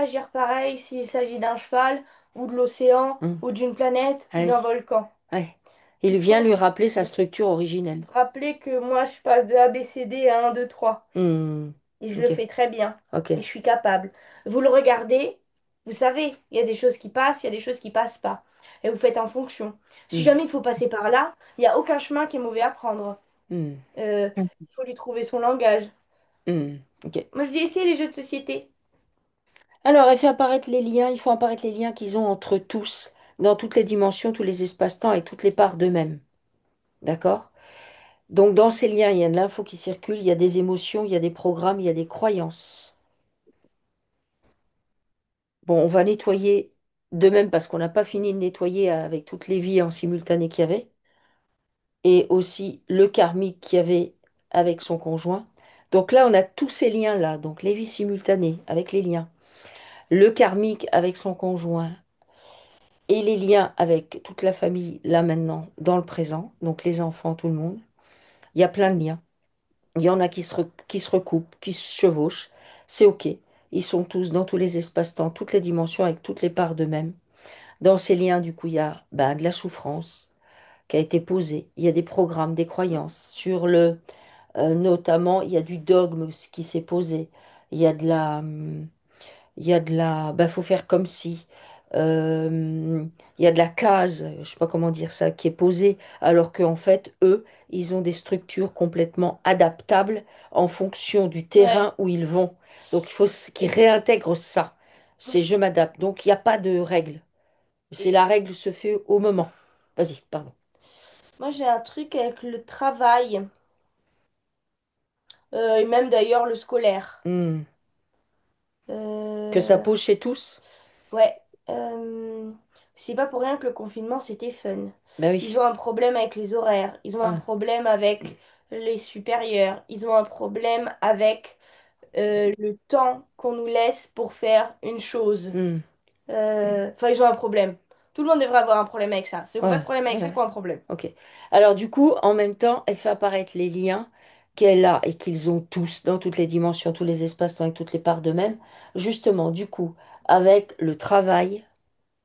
agir pareil s'il s'agit d'un cheval ou de l'océan Hmm. ou d'une planète ou Ouais, d'un volcan. ouais. Il Il vient faut lui rappeler sa structure originelle. se rappeler que moi je passe de A B C D à un 2 3 Hmm. et je le Ok, fais très bien ok. et je suis capable. Vous le regardez, vous savez, il y a des choses qui passent, il y a des choses qui passent pas et vous faites en fonction. Si Hmm. jamais il faut passer par là, il n'y a aucun chemin qui est mauvais à prendre. Hmm. Il faut lui trouver son langage. Hmm. Ok. Moi je dis essayez les jeux de société. Alors, elle fait apparaître les liens, il faut apparaître les liens qu'ils ont entre tous, dans toutes les dimensions, tous les espaces-temps et toutes les parts d'eux-mêmes. D'accord? Donc, dans ces liens, il y a de l'info qui circule, il y a des émotions, il y a des programmes, il y a des croyances. Bon, on va nettoyer de même parce qu'on n'a pas fini de nettoyer avec toutes les vies en simultané qu'il y avait, et aussi le karmique qu'il y avait avec son conjoint. Donc là, on a tous ces liens-là, donc les vies simultanées avec les liens, le karmique avec son conjoint, et les liens avec toute la famille, là maintenant, dans le présent, donc les enfants, tout le monde. Il y a plein de liens. Il y en a qui se recoupent, qui se chevauchent. C'est OK. Ils sont tous dans tous les espaces-temps, toutes les dimensions, avec toutes les parts d'eux-mêmes. Dans ces liens, du coup, il y a de la souffrance qui a été posée. Il y a des programmes, des croyances. Notamment, il y a du dogme qui s'est posé. Il y a de la, il y a de la, faut faire comme si. Il y a de la case, je sais pas comment dire ça, qui est posée, alors qu'en fait, eux, ils ont des structures complètement adaptables en fonction du Ouais. terrain où ils vont. Donc, il faut qu'ils réintègrent ça. C'est je m'adapte. Donc, il n'y a pas de règle. C'est Et la règle se fait au moment. Vas-y, pardon. moi, j'ai un truc avec le travail, et même d'ailleurs le scolaire. Hmm. Que ça Euh, pose chez tous? ouais, euh, c'est pas pour rien que le confinement, c'était fun. Ben Ils oui. ont un problème avec les horaires, ils ont un Ah. problème avec les supérieurs, ils ont un problème avec le temps qu'on nous laisse pour faire une chose. Hmm. Enfin, ils ont un problème. Tout le monde devrait avoir un problème avec ça. Ceux qui n'ont pas Ouais, de problème avec ça, ouais. qui ont un problème. Ok. Alors du coup, en même temps, elle fait apparaître les liens qu'elle a et qu'ils ont tous dans toutes les dimensions, tous les espaces, dans toutes les parts d'eux-mêmes, justement, du coup, avec le travail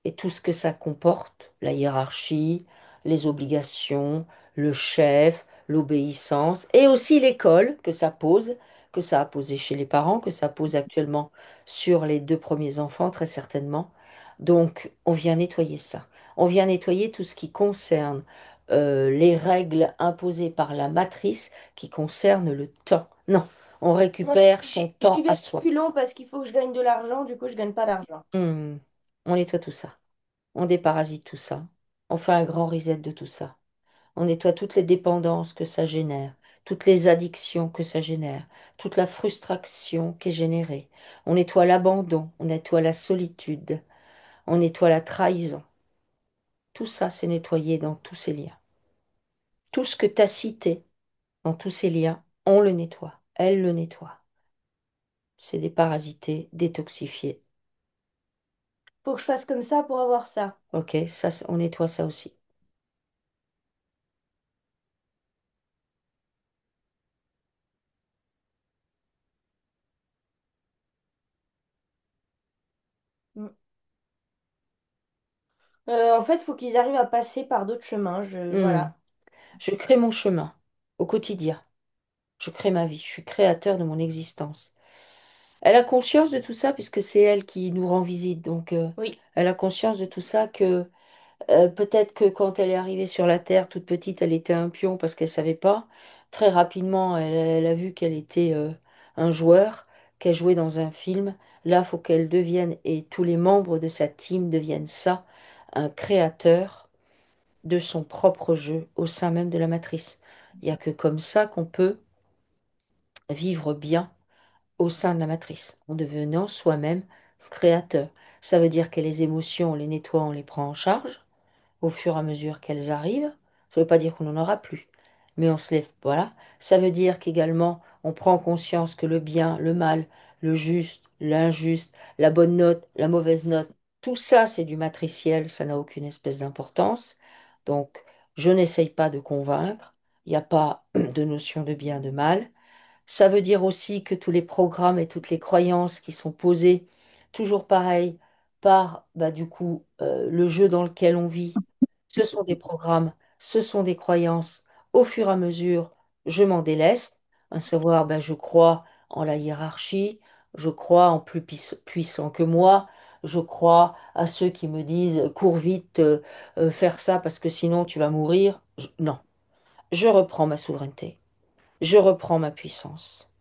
et tout ce que ça comporte, la hiérarchie, les obligations, le chef, l'obéissance, et aussi l'école que ça pose, que ça a posé chez les parents, que ça pose actuellement sur les deux premiers enfants, très certainement. Donc, on vient nettoyer ça. On vient nettoyer tout ce qui concerne les règles imposées par la matrice qui concernent le temps. Non, on Moi, récupère son je temps vais à être soi. plus long parce qu'il faut que je gagne de l'argent. Du coup, je gagne pas d'argent. On nettoie tout ça. On déparasite tout ça. On fait un grand reset de tout ça. On nettoie toutes les dépendances que ça génère, toutes les addictions que ça génère, toute la frustration qui est générée. On nettoie l'abandon, on nettoie la solitude, on nettoie la trahison. Tout ça, c'est nettoyé dans tous ces liens. Tout ce que tu as cité dans tous ces liens, on le nettoie. Elle le nettoie. C'est déparasité, détoxifié. Faut que je fasse comme ça pour avoir ça. Ok, ça, on nettoie ça aussi. Mm. En fait, faut qu'ils arrivent à passer par d'autres chemins. Hmm. Voilà. Je crée mon chemin au quotidien. Je crée ma vie. Je suis créateur de mon existence. Elle a conscience de tout ça puisque c'est elle qui nous rend visite. Donc, Oui, elle a conscience de tout ça que peut-être que quand elle est arrivée sur la Terre, toute petite, elle était un pion parce qu'elle savait pas. Très rapidement, elle a vu qu'elle était un joueur, qu'elle jouait dans un film. Là, il faut qu'elle devienne, et tous les membres de sa team deviennent ça, un créateur de son propre jeu au sein même de la matrice. Il n'y a que comme ça qu'on peut vivre bien au sein de la matrice, en devenant soi-même créateur. Ça veut dire que les émotions, on les nettoie, on les prend en charge au fur et à mesure qu'elles arrivent. Ça ne veut pas dire qu'on n'en aura plus, mais on se lève, voilà. Ça veut dire qu'également, on prend conscience que le bien, le mal, le juste, l'injuste, la bonne note, la mauvaise note, tout ça, c'est du matriciel, ça n'a aucune espèce d'importance. Donc, je n'essaye pas de convaincre, il n'y a pas de notion de bien, de mal. Ça veut dire aussi que tous les programmes et toutes les croyances qui sont posées, toujours pareil, par du coup le jeu dans lequel on vit, ce sont des programmes, ce sont des croyances. Au fur et à mesure, je m'en déleste, à savoir, je crois en la hiérarchie, je crois en plus puissant que moi, je crois à ceux qui me disent cours vite, faire ça parce que sinon tu vas mourir. Non, je reprends ma souveraineté, je reprends ma puissance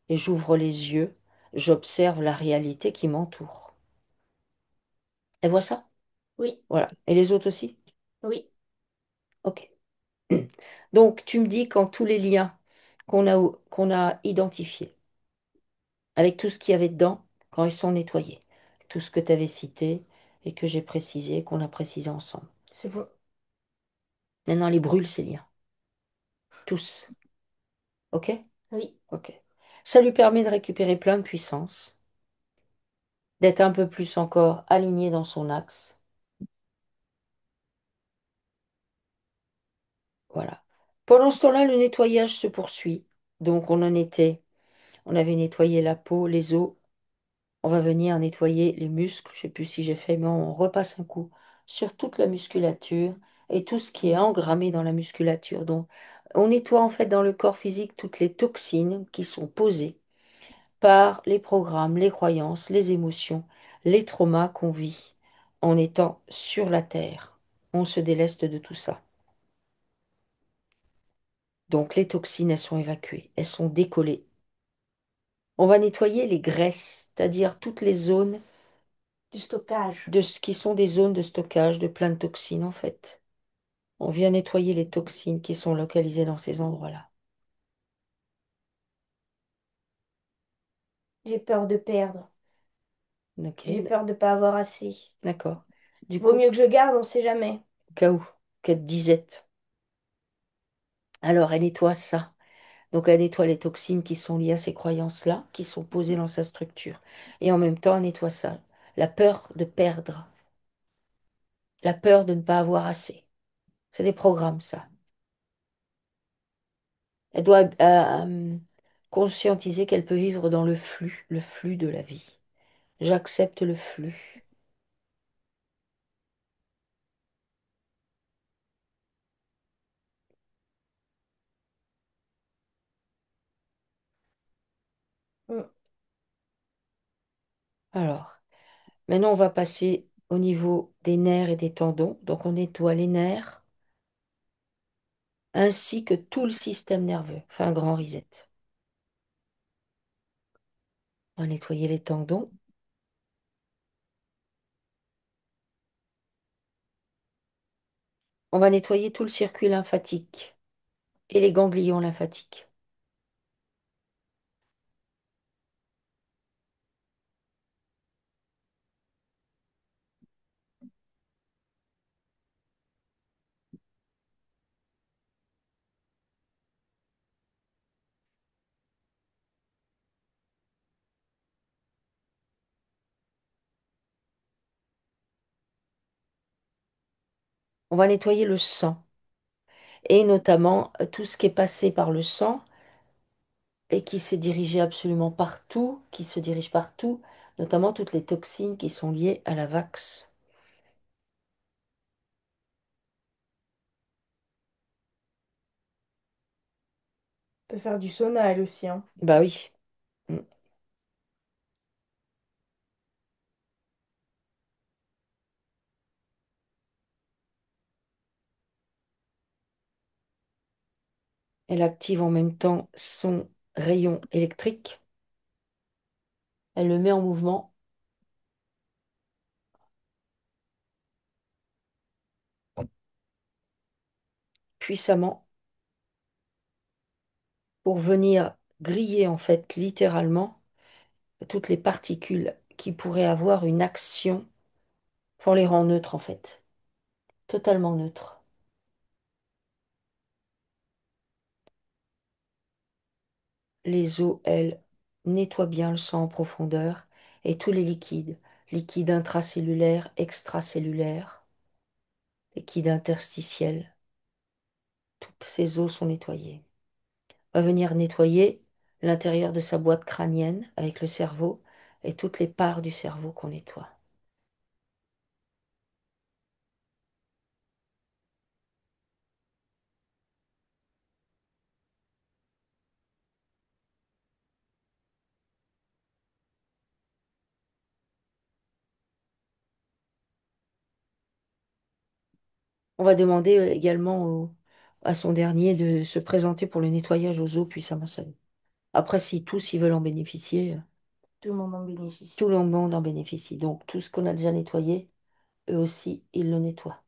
et j'ouvre les yeux, j'observe la réalité qui m'entoure. Elle voit ça? oui, Voilà. Et les autres aussi? oui. Ok. Donc, tu me dis quand tous les liens qu'on a identifiés, avec tout ce qu'il y avait dedans, quand ils sont nettoyés, tout ce que tu avais cité et que j'ai précisé, qu'on a précisé ensemble. C'est bon. Maintenant, les brûle ces liens. Tous. Ok? Oui, Ok. Ça lui permet de récupérer plein de puissance, d'être un peu plus encore aligné dans son axe. Voilà. Pendant ce temps-là, le nettoyage se poursuit. Donc, on avait nettoyé la peau, les os. On va venir nettoyer les muscles. Je ne sais plus si j'ai fait, mais on repasse un coup sur toute la musculature et tout ce qui est engrammé dans la musculature. Donc, on nettoie en fait dans le corps physique toutes les toxines qui sont posées par les programmes, les croyances, les émotions, les traumas qu'on vit en étant sur la terre. On se déleste de tout ça. Donc les toxines, elles sont évacuées, elles sont décollées. On va nettoyer les graisses, c'est-à-dire toutes les zones du stockage. de ce qui sont des zones de stockage de plein de toxines en fait. On vient nettoyer les toxines qui sont localisées dans ces endroits-là. J'ai peur de perdre. Ok, J'ai peur de pas avoir assez. d'accord. Du Vaut coup, mieux que je garde, on sait jamais. au cas où, qu'elle disette. Alors elle nettoie ça. Donc elle nettoie les toxines qui sont liées à ces croyances-là, qui sont posées dans sa structure. Et en même temps, elle nettoie ça. La peur de perdre, la peur de ne pas avoir assez. C'est des programmes, ça. Elle doit conscientiser qu'elle peut vivre dans le flux de la vie. J'accepte le flux. Mm. Alors, maintenant, on va passer au niveau des nerfs et des tendons. Donc, on nettoie les nerfs ainsi que tout le système nerveux. Fait un grand reset. On va nettoyer les tendons. On va nettoyer tout le circuit lymphatique et les ganglions lymphatiques. On va nettoyer le sang et notamment tout ce qui est passé par le sang et qui s'est dirigé absolument partout, qui se dirige partout, notamment toutes les toxines qui sont liées à la vax. On peut faire du sauna, elle aussi, hein. Bah oui. Mm. Elle active en même temps son rayon électrique. Elle le met en mouvement puissamment pour venir griller en fait littéralement toutes les particules qui pourraient avoir une action. Enfin, on les rend neutres en fait, totalement neutres. Les eaux, elles, nettoient bien le sang en profondeur et tous les liquides, liquides intracellulaires, extracellulaires, liquides interstitiels, toutes ces eaux sont nettoyées. On va venir nettoyer l'intérieur de sa boîte crânienne avec le cerveau et toutes les parts du cerveau qu'on nettoie. On va demander également à son dernier de se présenter pour le nettoyage aux eaux puissamment salées. Après, si tous ils veulent en bénéficier, Tout le monde en bénéficie. tout le monde en bénéficie. Donc, tout ce qu'on a déjà nettoyé, eux aussi, ils le nettoient.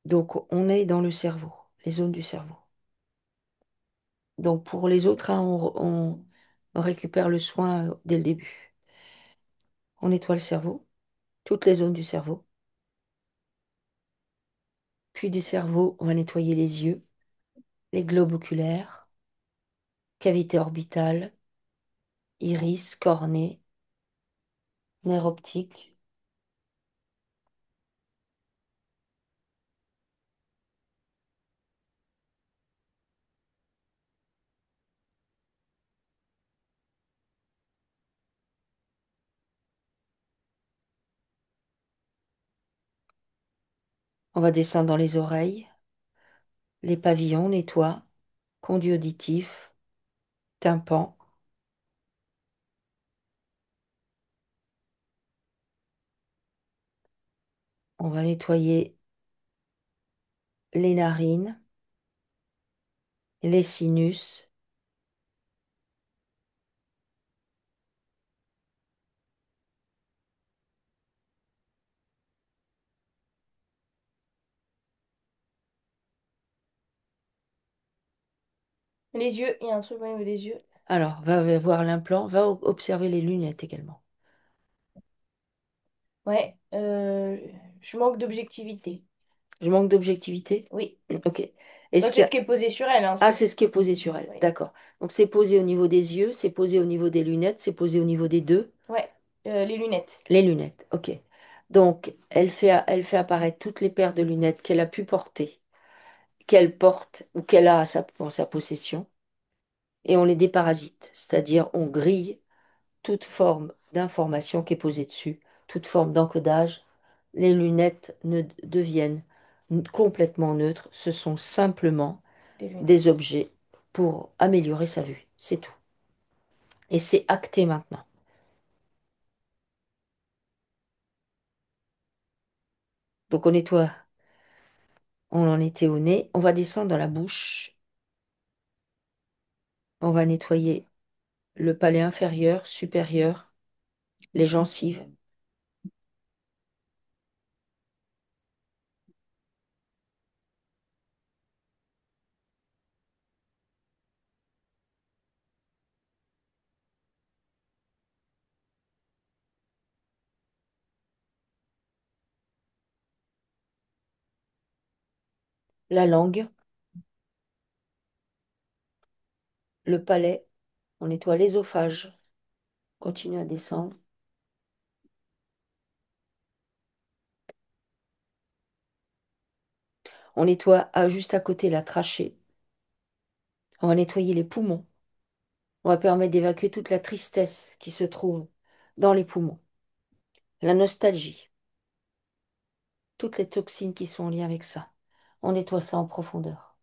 Donc, on est dans le cerveau, les zones du cerveau. Donc, pour les autres, hein, on récupère le soin dès le début. On nettoie le cerveau, toutes les zones du cerveau. Puis du cerveau, on va nettoyer les yeux, les globes oculaires, cavité orbitale, iris, cornée, nerf optique. On va descendre dans les oreilles, les pavillons, les toits, conduits auditifs, tympan. On va nettoyer les narines, les sinus. Les yeux, il y a un truc au niveau des yeux. Alors, va voir l'implant, va observer les lunettes également. Ouais, je manque d'objectivité. Je manque d'objectivité? Oui. Ok. Bah, Est-ce qu'il c'est y ce a... qui est posé sur elle, hein, Ah, c'est ce qui est posé sur elle. Oui. D'accord. Donc, c'est posé au niveau des yeux, c'est posé au niveau des lunettes, c'est posé au niveau des deux. Ouais, les lunettes. Les lunettes, ok. Donc, elle fait apparaître toutes les paires de lunettes qu'elle a pu porter, qu'elle porte ou qu'elle a en sa possession, et on les déparasite, c'est-à-dire on grille toute forme d'information qui est posée dessus, toute forme d'encodage. Les lunettes ne deviennent complètement neutres, ce sont simplement Des des lunettes. objets pour améliorer sa vue, c'est tout. Et c'est acté maintenant. Donc on nettoie, on en était au nez, on va descendre dans la bouche, on va nettoyer le palais inférieur, supérieur, les gencives, la langue, le palais, on nettoie l'ésophage, continue à descendre. On nettoie juste à côté la trachée. On va nettoyer les poumons. On va permettre d'évacuer toute la tristesse qui se trouve dans les poumons. La nostalgie, toutes les toxines qui sont en lien avec ça. On nettoie ça en profondeur.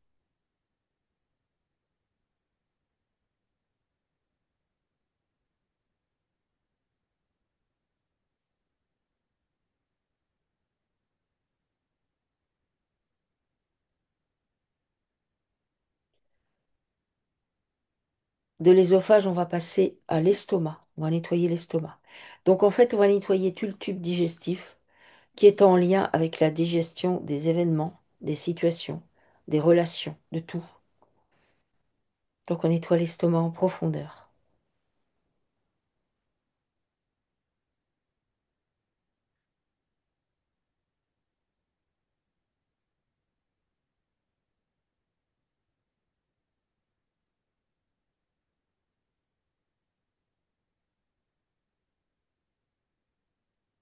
De l'ésophage, on va passer à l'estomac. On va nettoyer l'estomac. Donc en fait, on va nettoyer tout le tube digestif qui est en lien avec la digestion des événements, des situations, des relations, de tout. Donc on nettoie l'estomac en profondeur.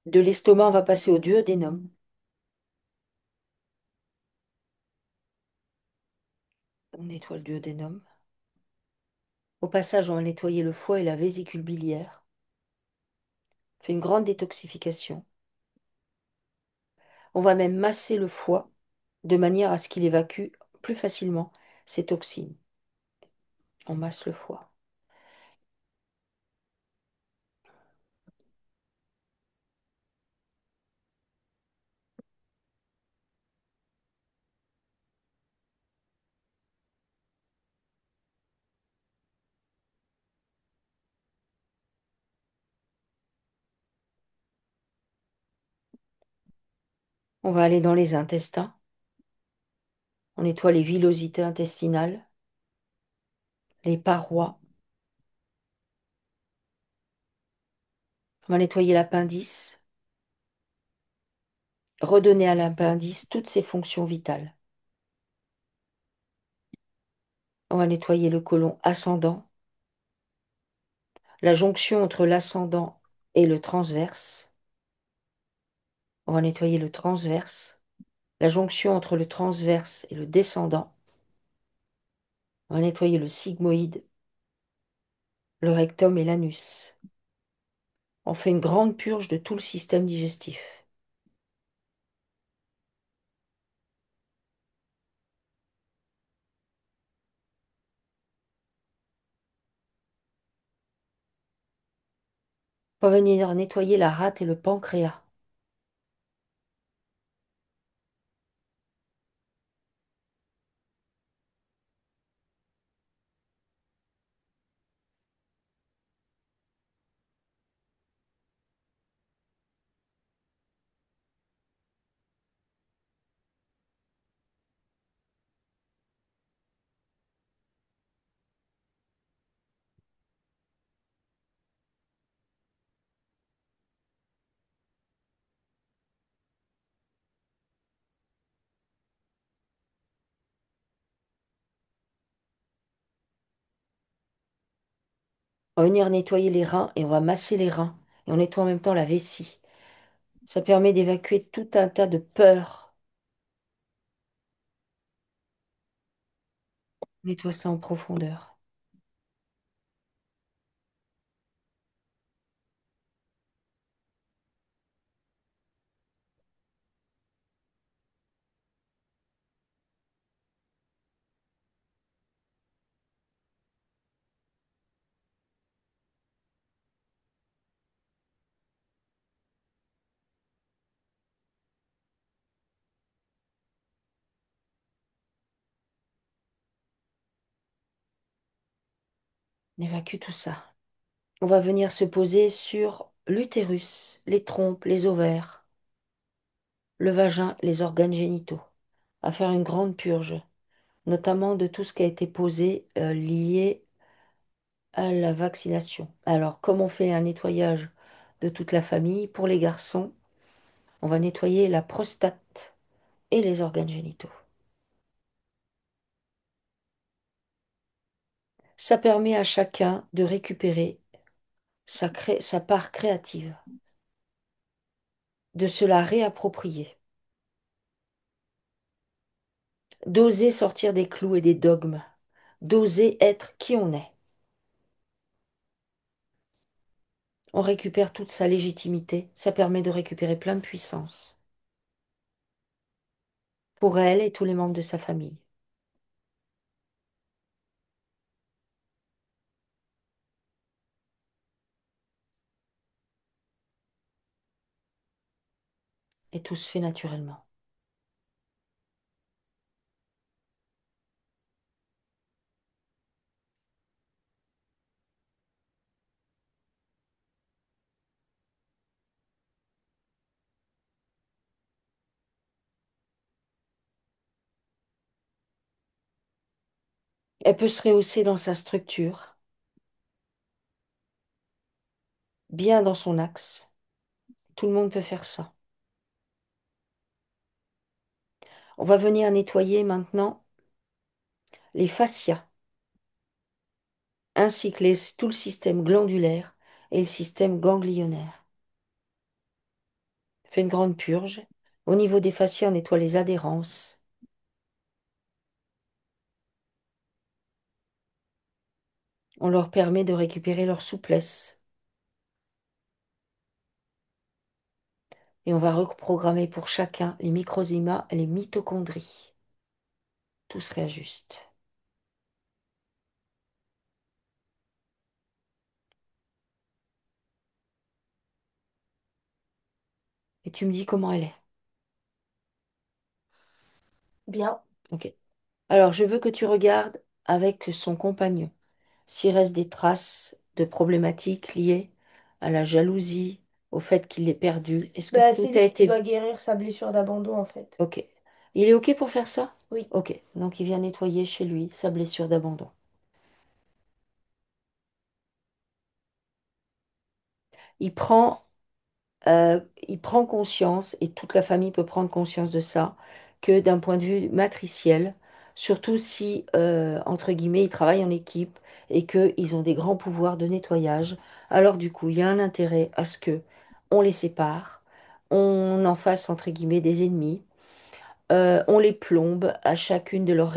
De l'estomac, on va passer au duodénum. On nettoie le duodénum. Au passage, on va nettoyer le foie et la vésicule biliaire. On fait une grande détoxification. On va même masser le foie de manière à ce qu'il évacue plus facilement ces toxines. On masse le foie. On va aller dans les intestins. On nettoie les villosités intestinales, les parois. On va nettoyer l'appendice, redonner à l'appendice toutes ses fonctions vitales. On va nettoyer le côlon ascendant, la jonction entre l'ascendant et le transverse. On va nettoyer le transverse, la jonction entre le transverse et le descendant. On va nettoyer le sigmoïde, le rectum et l'anus. On fait une grande purge de tout le système digestif. On va venir nettoyer la rate et le pancréas. On va venir nettoyer les reins et on va masser les reins. Et on nettoie en même temps la vessie. Ça permet d'évacuer tout un tas de peurs. On nettoie ça en profondeur. On évacue tout ça. On va venir se poser sur l'utérus, les trompes, les ovaires, le vagin, les organes génitaux. À faire une grande purge, notamment de tout ce qui a été posé lié à la vaccination. Alors, comme on fait un nettoyage de toute la famille, pour les garçons, on va nettoyer la prostate et les organes génitaux. Ça permet à chacun de récupérer sa part créative, de se la réapproprier, d'oser sortir des clous et des dogmes, d'oser être qui on est. On récupère toute sa légitimité, ça permet de récupérer plein de puissance pour elle et tous les membres de sa famille. Et tout se fait naturellement. Elle peut se rehausser dans sa structure, bien dans son axe. Tout le monde peut faire ça. On va venir nettoyer maintenant les fascias, ainsi que tout le système glandulaire et le système ganglionnaire. On fait une grande purge. Au niveau des fascias, on nettoie les adhérences. On leur permet de récupérer leur souplesse. Et on va reprogrammer pour chacun les microzymas et les mitochondries. Tout se réajuste. Et tu me dis comment elle est. Bien. Ok. Alors, je veux que tu regardes avec son compagnon s'il reste des traces de problématiques liées à la jalousie, au fait qu'il l'ait perdu. Est-ce que Bah, tout c'est a lui qui été... doit guérir sa blessure d'abandon, en fait. Ok. Il est ok pour faire ça? Oui. Ok. Donc, il vient nettoyer chez lui sa blessure d'abandon. Il prend il prend conscience, et toute la famille peut prendre conscience de ça, que d'un point de vue matriciel, surtout si, entre guillemets, ils travaillent en équipe et qu'ils ont des grands pouvoirs de nettoyage, alors du coup, il y a un intérêt à ce que on les sépare, on en fasse, entre guillemets, des ennemis. On les plombe à chacune de leurs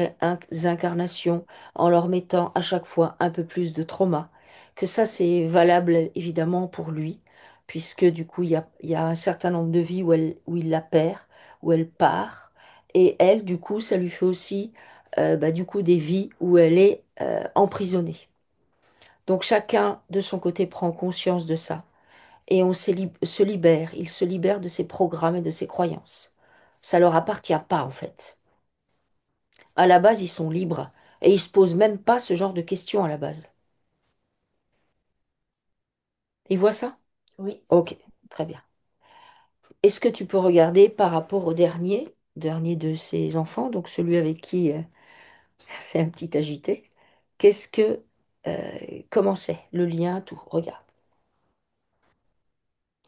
incarnations en leur mettant à chaque fois un peu plus de trauma. Que ça, c'est valable évidemment pour lui, puisque du coup, il y a un certain nombre de vies où il la perd, où elle part. Et elle, du coup, ça lui fait aussi bah, du coup, des vies où elle est emprisonnée. Donc chacun de son côté prend conscience de ça. Et se libère, il se libère de ses programmes et de ses croyances. Ça leur appartient pas en fait. À la base, ils sont libres et ils se posent même pas ce genre de questions à la base. Ils voient ça? Oui. Ok, très bien. Est-ce que tu peux regarder par rapport au dernier de ses enfants, donc celui avec qui c'est un petit agité, qu'est-ce que, comment c'est, le lien, tout, regarde.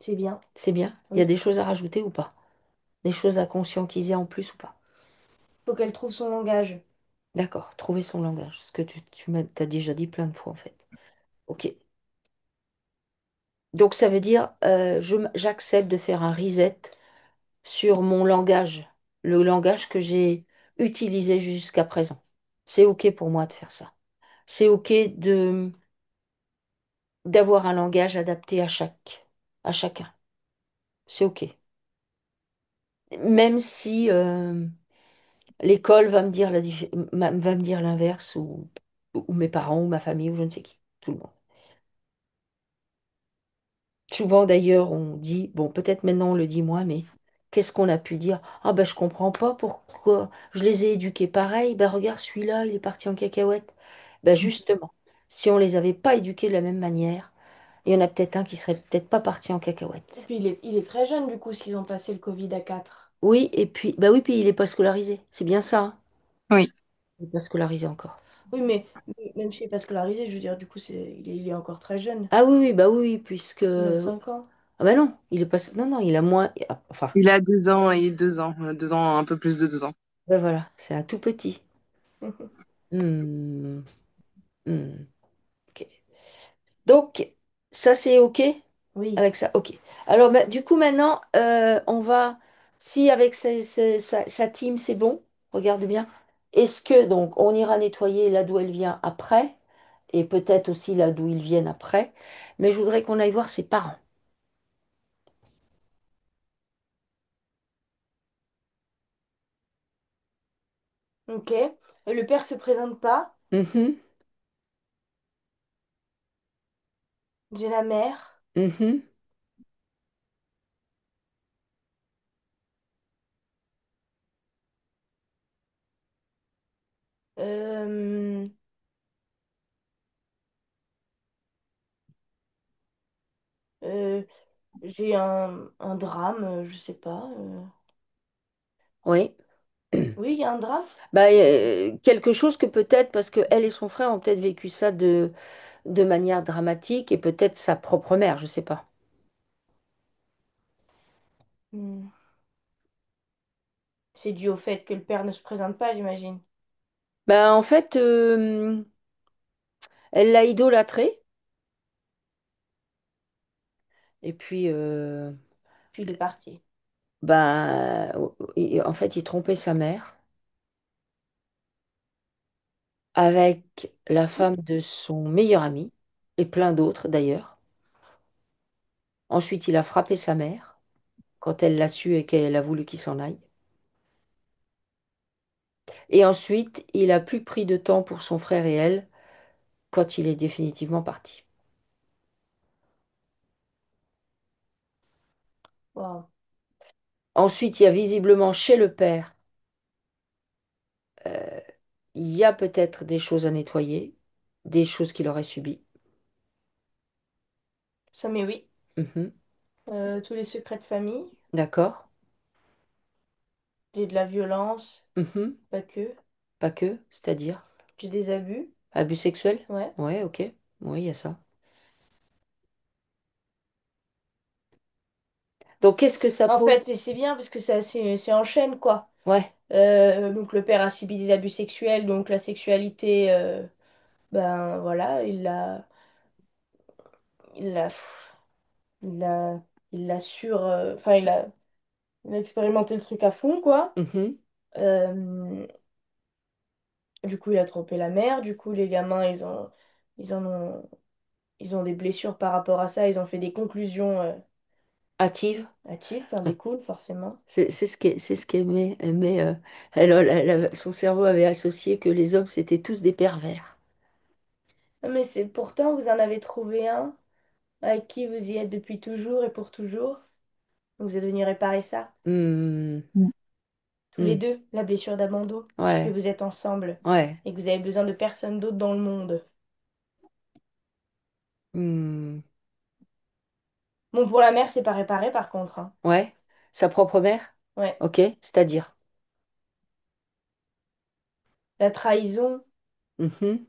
C'est bien. C'est bien? Il y a Oui. des choses à rajouter ou pas? Des choses à conscientiser en plus ou pas? Faut qu'elle trouve son langage. D'accord, trouver son langage, ce que t'as déjà dit plein de fois en fait. Ok. Donc ça veut dire, j'accepte de faire un reset sur mon langage, le langage que j'ai utilisé jusqu'à présent. C'est OK pour moi de faire ça. C'est OK d'avoir un langage adapté à chacun. C'est OK. Même si l'école va me dire va me dire l'inverse ou mes parents ou ma famille ou je ne sais qui, tout le monde. Souvent d'ailleurs, on dit, bon, peut-être maintenant on le dit moins, mais qu'est-ce qu'on a pu dire? Ah ben je comprends pas pourquoi je les ai éduqués pareil. Ben regarde, celui-là, il est parti en cacahuète. Ben justement, si on les avait pas éduqués de la même manière, il y en a peut-être un qui serait peut-être pas parti en Et cacahuète. puis il est très jeune du coup s'ils ont passé le Covid à 4. Oui, et puis, bah oui, puis il est pas scolarisé. C'est bien ça, hein. Oui, Il est pas scolarisé encore. Oui, mais même s'il n'est pas scolarisé, je veux dire, du coup, il est encore très jeune. Ah oui, oui, bah oui, oui, puisque... Il a Ah 5 ans. bah non, il est pas... Non, non, il a moins... Enfin, il a 2 ans et 2 ans, 2 ans, un peu plus de 2 ans. ben voilà, c'est un tout petit. Hmm, hmm. Donc, ça, c'est OK Oui. avec ça? OK. Alors, bah, du coup, maintenant, on va, si avec sa team, c'est bon, regarde bien. Est-ce que, donc, on ira nettoyer là d'où elle vient après, et peut-être aussi là d'où ils viennent après, mais je voudrais qu'on aille voir ses parents. Ok. Le père se présente pas. Mhm, J'ai la mère. mhm. Euh, euh, j'ai un drame, je sais pas. Oui. Oui, il y a un drame. Bah, quelque chose que peut-être, parce que elle et son frère ont peut-être vécu ça de manière dramatique, et peut-être sa propre mère, je sais pas. Hmm. C'est dû au fait que le père ne se présente pas, j'imagine. Ben, en fait, elle l'a idolâtré. Et puis, Puis il est parti. ben, en fait, il trompait sa mère avec la femme de son meilleur ami, et plein d'autres d'ailleurs. Ensuite, il a frappé sa mère quand elle l'a su et qu'elle a voulu qu'il s'en aille. Et ensuite, il a plus pris de temps pour son frère et elle quand il est définitivement parti. Wow. Ensuite, il y a visiblement chez le père, euh, il y a peut-être des choses à nettoyer, des choses qu'il aurait subies. Ça, mais oui. Mhm. Tous les secrets de famille. D'accord. J'ai de la violence, Mhm. pas que. Pas que, c'est-à-dire J'ai des abus. abus sexuels? Ouais. Ouais, ok. Oui, il y a ça. Donc, qu'est-ce que ça En pose? fait, mais c'est bien parce que c'est en chaîne, quoi. Ouais. Donc le père a subi des abus sexuels, donc la sexualité, ben voilà, il l'a, il l'a, il l'a enfin il a expérimenté le truc à fond, quoi. Mhm. Euh, du coup, il a trompé la mère. Du coup, les gamins, ils en ont, ils ont des blessures par rapport à ça. Ils ont fait des conclusions Hâtive. hâtives, t'en découles forcément. C'est ce qu'aimait son cerveau avait associé que les hommes, c'était tous des pervers. Mais c'est pourtant, vous en avez trouvé un avec qui vous y êtes depuis toujours et pour toujours. Donc, vous êtes venu réparer ça. Hmm, Tous les hmm. deux, la blessure d'abandon, parce que Ouais, vous êtes ensemble ouais. et que vous avez besoin de personne d'autre dans le monde. Hmm. Bon, pour la mère, c'est pas réparé par contre, hein. Ouais. Sa propre mère? Ouais. Ok, c'est-à-dire. La trahison, Mhm,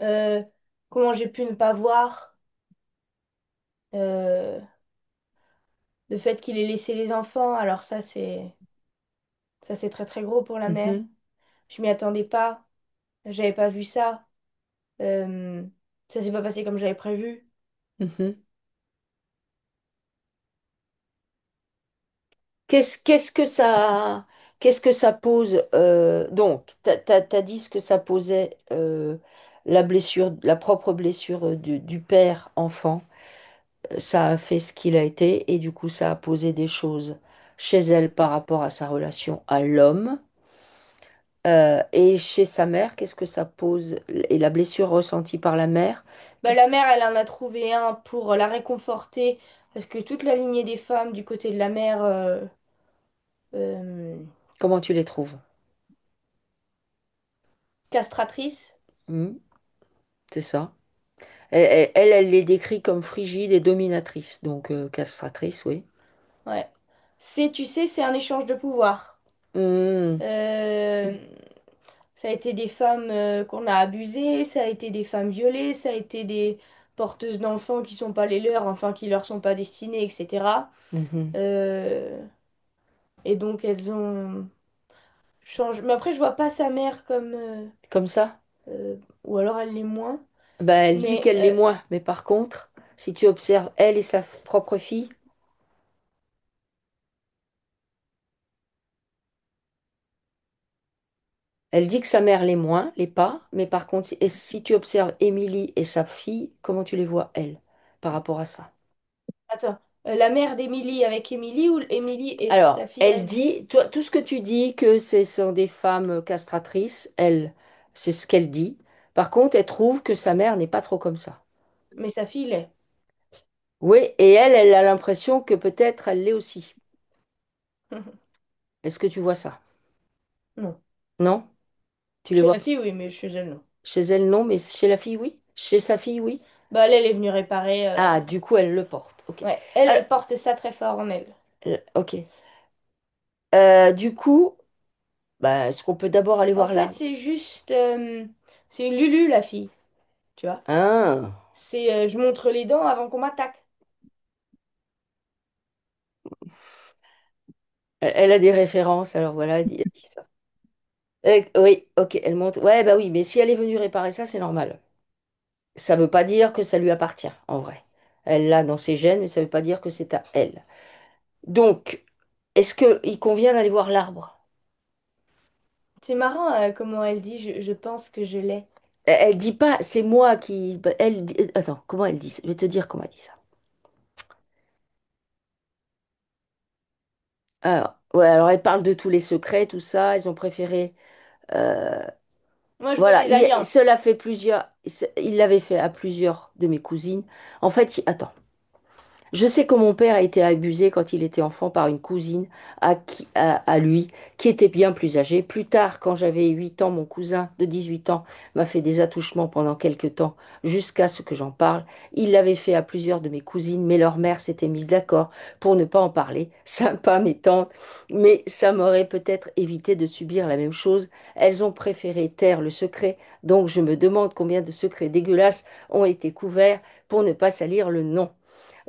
euh, comment j'ai pu ne pas voir euh, le fait qu'il ait laissé les enfants. Alors ça, c'est très très gros pour la mère. mhm, Je m'y attendais pas. J'avais pas vu ça. Euh, Ça s'est pas passé comme j'avais prévu. mhm. Qu'est-ce que ça pose donc, t'as dit ce que ça posait la blessure, la propre blessure du père enfant. Ça a fait ce qu'il a été et du coup ça a posé des choses chez elle par rapport à sa relation à l'homme. Et chez sa mère, qu'est-ce que ça pose et la blessure ressentie par la mère, Bah, la qu'est-ce- mère, elle en a trouvé un pour la réconforter parce que toute la lignée des femmes du côté de la mère, euh, comment tu les trouves? castratrice. Hmm, c'est ça. Elle les décrit comme frigides et dominatrices, donc castratrices, oui. Ouais. Tu sais, c'est un échange de pouvoir. Hmm, Euh, Ça a été des femmes qu'on a abusées, ça a été des femmes violées, ça a été des porteuses d'enfants qui sont pas les leurs, enfin qui leur sont pas destinées, etc. mhm. Euh, et donc elles ont changé. Mais après, je vois pas sa mère comme, Comme ça? ou alors elle l'est moins. Ben, elle dit Mais qu'elle l'est moins, mais par contre, si tu observes elle et sa propre fille, elle dit que sa mère l'est moins, l'est pas, mais par contre, si tu observes Émilie et sa fille, comment tu les vois, elle, par rapport à ça? attends, la mère d'Émilie avec Émilie ou Émilie et Alors, la fille elle d'elle? dit, toi, tout ce que tu dis que ce sont des femmes castratrices, elle, c'est ce qu'elle dit. Par contre, elle trouve que sa mère n'est pas trop comme ça. Mais sa fille l'est. Oui, et elle a l'impression que peut-être elle l'est aussi. Est-ce que tu vois ça? Non. Non? Tu les Chez vois la pas? fille, oui, mais chez elle, non. Chez elle, non, mais chez la fille, oui. Chez sa fille, oui. Bah, elle est venue réparer. Ah, du coup, elle le porte. Ok. Ouais, elle, Alors, elle porte ça très fort en elle. ok. Du coup, bah, est-ce qu'on peut d'abord aller En voir fait, l'arbre? c'est juste. C'est Lulu, la fille, tu vois. Ah, C'est je montre les dents avant qu'on m'attaque. elle a des références, alors voilà, elle dit ça. Oui, ok, elle monte. Ouais, bah oui, mais si elle est venue réparer ça, c'est normal. Ça veut pas dire que ça lui appartient, en vrai. Elle l'a dans ses gènes, mais ça veut pas dire que c'est à elle. Donc, est-ce qu'il convient d'aller voir l'arbre? C'est marrant comment elle dit je pense que je l'ai. Elle dit pas, c'est moi qui. Bah, attends, comment elle dit ça? Je vais te dire comment elle dit ça. Alors, ouais, alors elle parle de tous les secrets, tout ça. Ils ont préféré. euh, Moi, je vois voilà, des alliances. cela fait plusieurs. Il l'avait fait à plusieurs de mes cousines. En fait, attends. Je sais que mon père a été abusé quand il était enfant par une cousine à lui, qui était bien plus âgée. Plus tard, quand j'avais 8 ans, mon cousin de 18 ans m'a fait des attouchements pendant quelque temps, jusqu'à ce que j'en parle. Il l'avait fait à plusieurs de mes cousines, mais leur mère s'était mise d'accord pour ne pas en parler. Sympa, mes tantes, mais ça m'aurait peut-être évité de subir la même chose. Elles ont préféré taire le secret, donc je me demande combien de secrets dégueulasses ont été couverts pour ne pas salir le nom.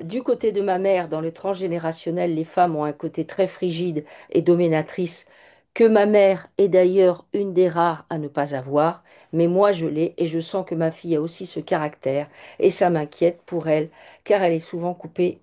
Du côté de ma mère, dans le transgénérationnel, les femmes ont un côté très frigide et dominatrice, que ma mère est d'ailleurs une des rares à ne pas avoir, mais moi je l'ai et je sens que ma fille a aussi ce caractère, et ça m'inquiète pour elle, car elle est souvent couplée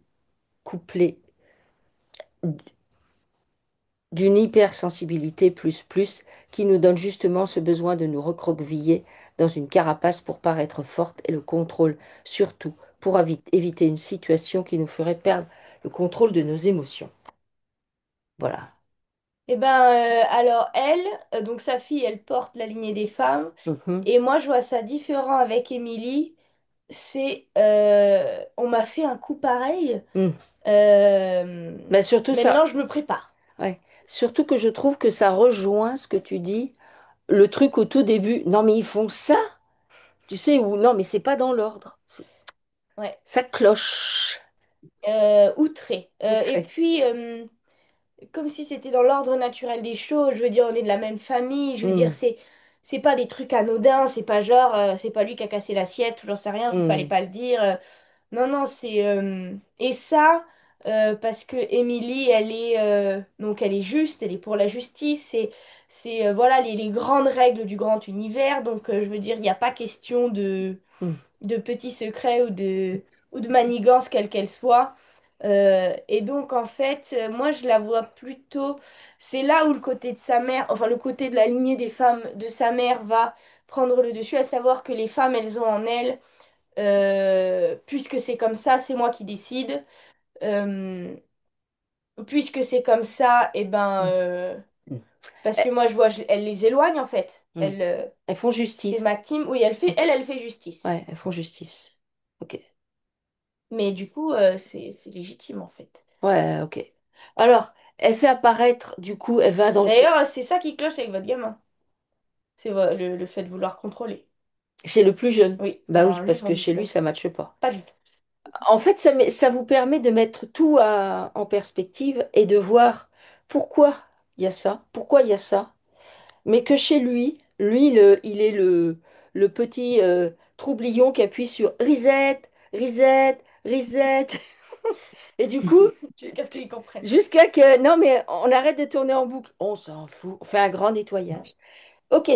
d'une hypersensibilité plus plus qui nous donne justement ce besoin de nous recroqueviller dans une carapace pour paraître forte et le contrôle, surtout pour éviter une situation qui nous ferait perdre le contrôle de nos émotions. Voilà. Et ben alors elle, donc sa fille, elle porte la lignée des femmes. Mhm. Et moi, je vois ça différent avec Émilie. C'est on m'a fait un coup pareil. Mm. Euh, Mais surtout Maintenant, ça, je me prépare. ouais. Surtout que je trouve que ça rejoint ce que tu dis, le truc au tout début. Non mais ils font ça, tu sais, ou non mais c'est pas dans l'ordre. Ouais. Ça cloche. Outré. Et Outré. puis, comme si c'était dans l'ordre naturel des choses. Je veux dire, on est de la même famille. Je veux dire, Mm. c'est pas des trucs anodins. C'est pas genre, c'est pas lui qui a cassé l'assiette ou j'en sais rien, qu'il fallait Mm. pas le dire. Non, non, c'est et ça parce que Émilie, elle est donc elle est juste, elle est pour la justice. C'est voilà les grandes règles du grand univers. Donc, je veux dire, il n'y a pas question Mm. de petits secrets ou de manigances, quelles qu'elles soient. Et donc, en fait, moi, je la vois plutôt. C'est là où le côté de sa mère, enfin, le côté de la lignée des femmes de sa mère va prendre le dessus, à savoir que les femmes, elles ont en elles, puisque c'est comme ça, c'est moi qui décide. Euh, Puisque c'est comme ça, et ben, Mm. Mm. parce que Eh, moi, je vois, elle les éloigne, en fait. mm. Elles font C'est justice. ma team. Oui, elle fait justice. Ouais, elles font justice. Ok. Mais du coup, c'est légitime, en fait. Ouais, ok. Alors, elle fait apparaître, du coup, elle va dans D'ailleurs, c'est ça qui cloche avec votre gamin. C'est le fait de vouloir contrôler. chez le plus jeune. Oui, Bah oui, enfin, lui, parce je m'en que doute chez lui, même ça pas. matche pas. Pas du tout. En fait, ça vous permet de mettre tout en perspective et de voir pourquoi il y a ça, pourquoi il y a ça. Mais que chez lui, il est le petit troublion qui appuie sur reset, reset, reset. Et du coup, Jusqu'à ce qu'ils comprennent. jusqu'à que... Non, mais on arrête de tourner en boucle. On s'en fout. On fait un grand nettoyage. Ok.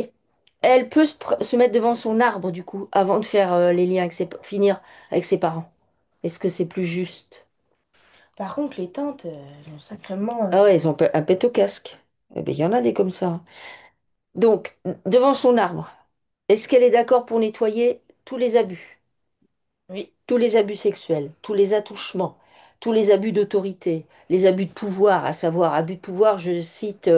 Elle peut se mettre devant son arbre, du coup, avant de faire les liens avec finir avec ses parents. Est-ce que c'est plus juste? Par contre, les tantes, elles ont sacrément. Ah ouais, ils ont un pet au casque. Eh ben, il y en a des comme ça. Donc, devant son arbre, est-ce qu'elle est d'accord pour nettoyer tous les abus, Oui. tous les abus sexuels, tous les attouchements, tous les abus d'autorité, les abus de pouvoir, à savoir abus de pouvoir, je cite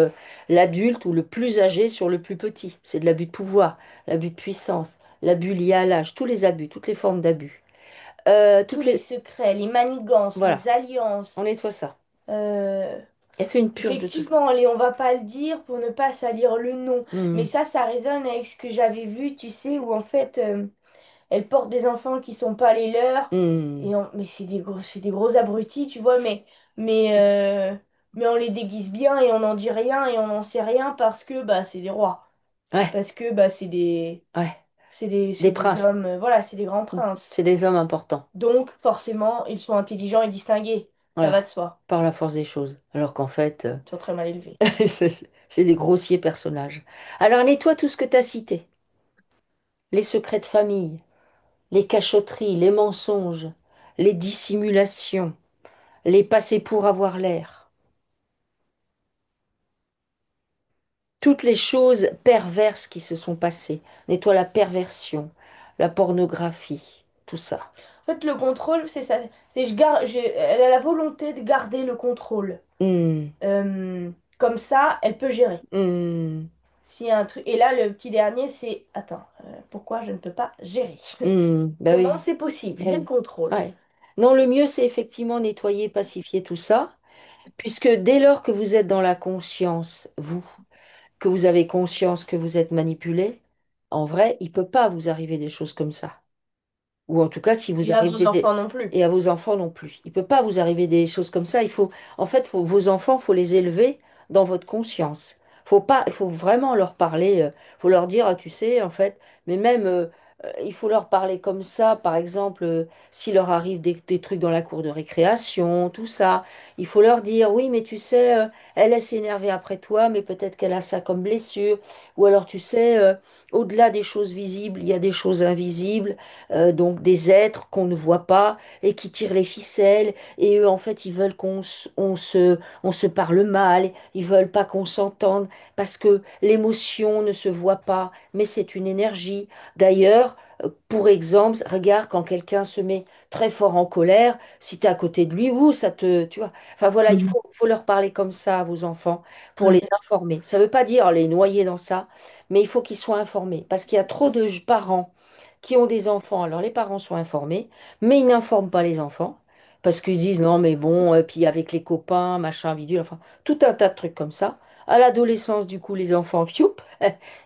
l'adulte ou le plus âgé sur le plus petit. C'est de l'abus de pouvoir, l'abus de puissance, l'abus lié à l'âge, tous les abus, toutes les formes d'abus. Tous Toutes les les... secrets, les manigances, Voilà, les on alliances. nettoie ça. euh, Elle fait une purge de tout ça. Effectivement, et on va pas le dire pour ne pas salir le nom. Mais Hmm, ça résonne avec ce que j'avais vu, tu sais, où en fait, elle porte des enfants qui sont pas les leurs. hmm. Mais c'est des gros abrutis, tu vois, mais, euh, mais on les déguise bien et on n'en dit rien et on n'en sait rien parce que bah, c'est des rois. Ouais, Parce que bah, ouais, c'est des des princes. hommes, voilà, c'est des grands C'est princes. des hommes importants. Donc, forcément, ils sont intelligents et distingués. Ça va Voilà, de soi. par la force des choses. Alors qu'en fait, Ils sont très mal élevés. c'est des grossiers personnages. Alors nettoie tout ce que tu as cité. Les secrets de famille, les cachotteries, les mensonges, les dissimulations, les passer pour avoir l'air. Toutes les choses perverses qui se sont passées. Nettoie la perversion, la pornographie, tout ça. En fait, le contrôle, c'est ça. C'est je garde, elle a la volonté de garder le contrôle. Hmm, Comme ça, elle peut gérer. hmm, S'il y a un truc. Et là, le petit dernier, c'est attends, pourquoi je ne peux pas gérer? bah Comment oui. c'est possible? Bah J'ai le oui. contrôle. Ouais. Non, le mieux, c'est effectivement nettoyer, pacifier tout ça, puisque dès lors que vous êtes dans la conscience, vous, que vous avez conscience que vous êtes manipulé, en vrai, il peut pas vous arriver des choses comme ça. Ou en tout cas, si vous Et à arrivez vos enfants non plus. et à vos enfants non plus. Il peut pas vous arriver des choses comme ça. Il faut, en fait, vos enfants, faut les élever dans votre conscience. Faut pas, il faut vraiment leur parler. Faut leur dire, ah, tu sais, en fait, mais même, il faut leur parler comme ça. Par exemple, s'il leur arrive des trucs dans la cour de récréation, tout ça, il faut leur dire, oui, mais tu sais, elle s'est énervée après toi, mais peut-être qu'elle a ça comme blessure. Ou alors, tu sais, au-delà des choses visibles, il y a des choses invisibles, donc des êtres qu'on ne voit pas et qui tirent les ficelles, et eux en fait ils veulent on se parle mal, ils veulent pas qu'on s'entende parce que l'émotion ne se voit pas, mais c'est une énergie. D'ailleurs, pour exemple, regarde quand quelqu'un se met très fort en colère, si tu es à côté de lui, ouh, ça te, tu vois. Enfin voilà, Mhm. faut leur parler comme ça à vos enfants pour les Ouais. informer. Ça veut pas dire les noyer dans ça, mais il faut qu'ils soient informés parce qu'il y a trop de parents qui ont des enfants. Alors les parents sont informés, mais ils n'informent pas les enfants parce qu'ils se disent non, mais bon, puis avec les copains, machin, bidule, enfin, tout un tas de trucs comme ça. À l'adolescence, du coup, les enfants, fioup,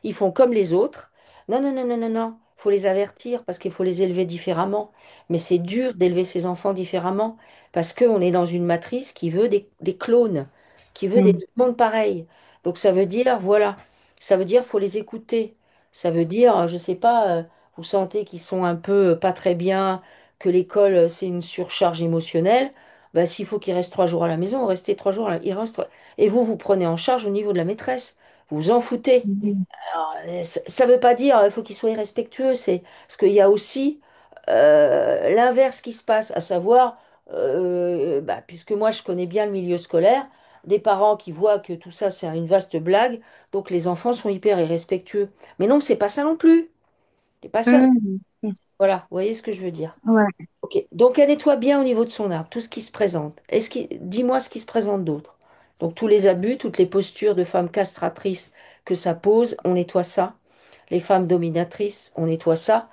ils font comme les autres. Non, non, non, non, non, non. Il faut les avertir parce qu'il faut les élever différemment. Mais c'est dur d'élever ses enfants différemment parce qu'on est dans une matrice qui veut des clones, qui veut des Mhm. tout le monde pareil. Donc ça veut dire, voilà, ça veut dire faut les écouter. Ça veut dire, je sais pas, vous sentez qu'ils sont un peu pas très bien, que l'école, c'est une surcharge émotionnelle, bah, s'il faut qu'ils restent 3 jours à la maison, restez 3 jours, ils restent. Et vous, vous prenez en charge au niveau de la maîtresse. Vous vous en foutez. Mhm. Alors, ça ne veut pas dire il faut qu'ils soient irrespectueux, c'est parce qu'il y a aussi l'inverse qui se passe, à savoir, bah, puisque moi je connais bien le milieu scolaire, des parents qui voient que tout ça c'est une vaste blague, donc les enfants sont hyper irrespectueux. Mais non, c'est pas ça non plus. C'est pas ça. Mhm. Voilà, vous voyez ce que je veux dire. Ouais. Ok, donc elle nettoie bien au niveau de son arbre, tout ce qui se présente. Dis-moi ce qui se présente d'autre. Donc tous les abus, toutes les postures de femmes castratrices que ça pose, on nettoie ça. Les femmes dominatrices, on nettoie ça.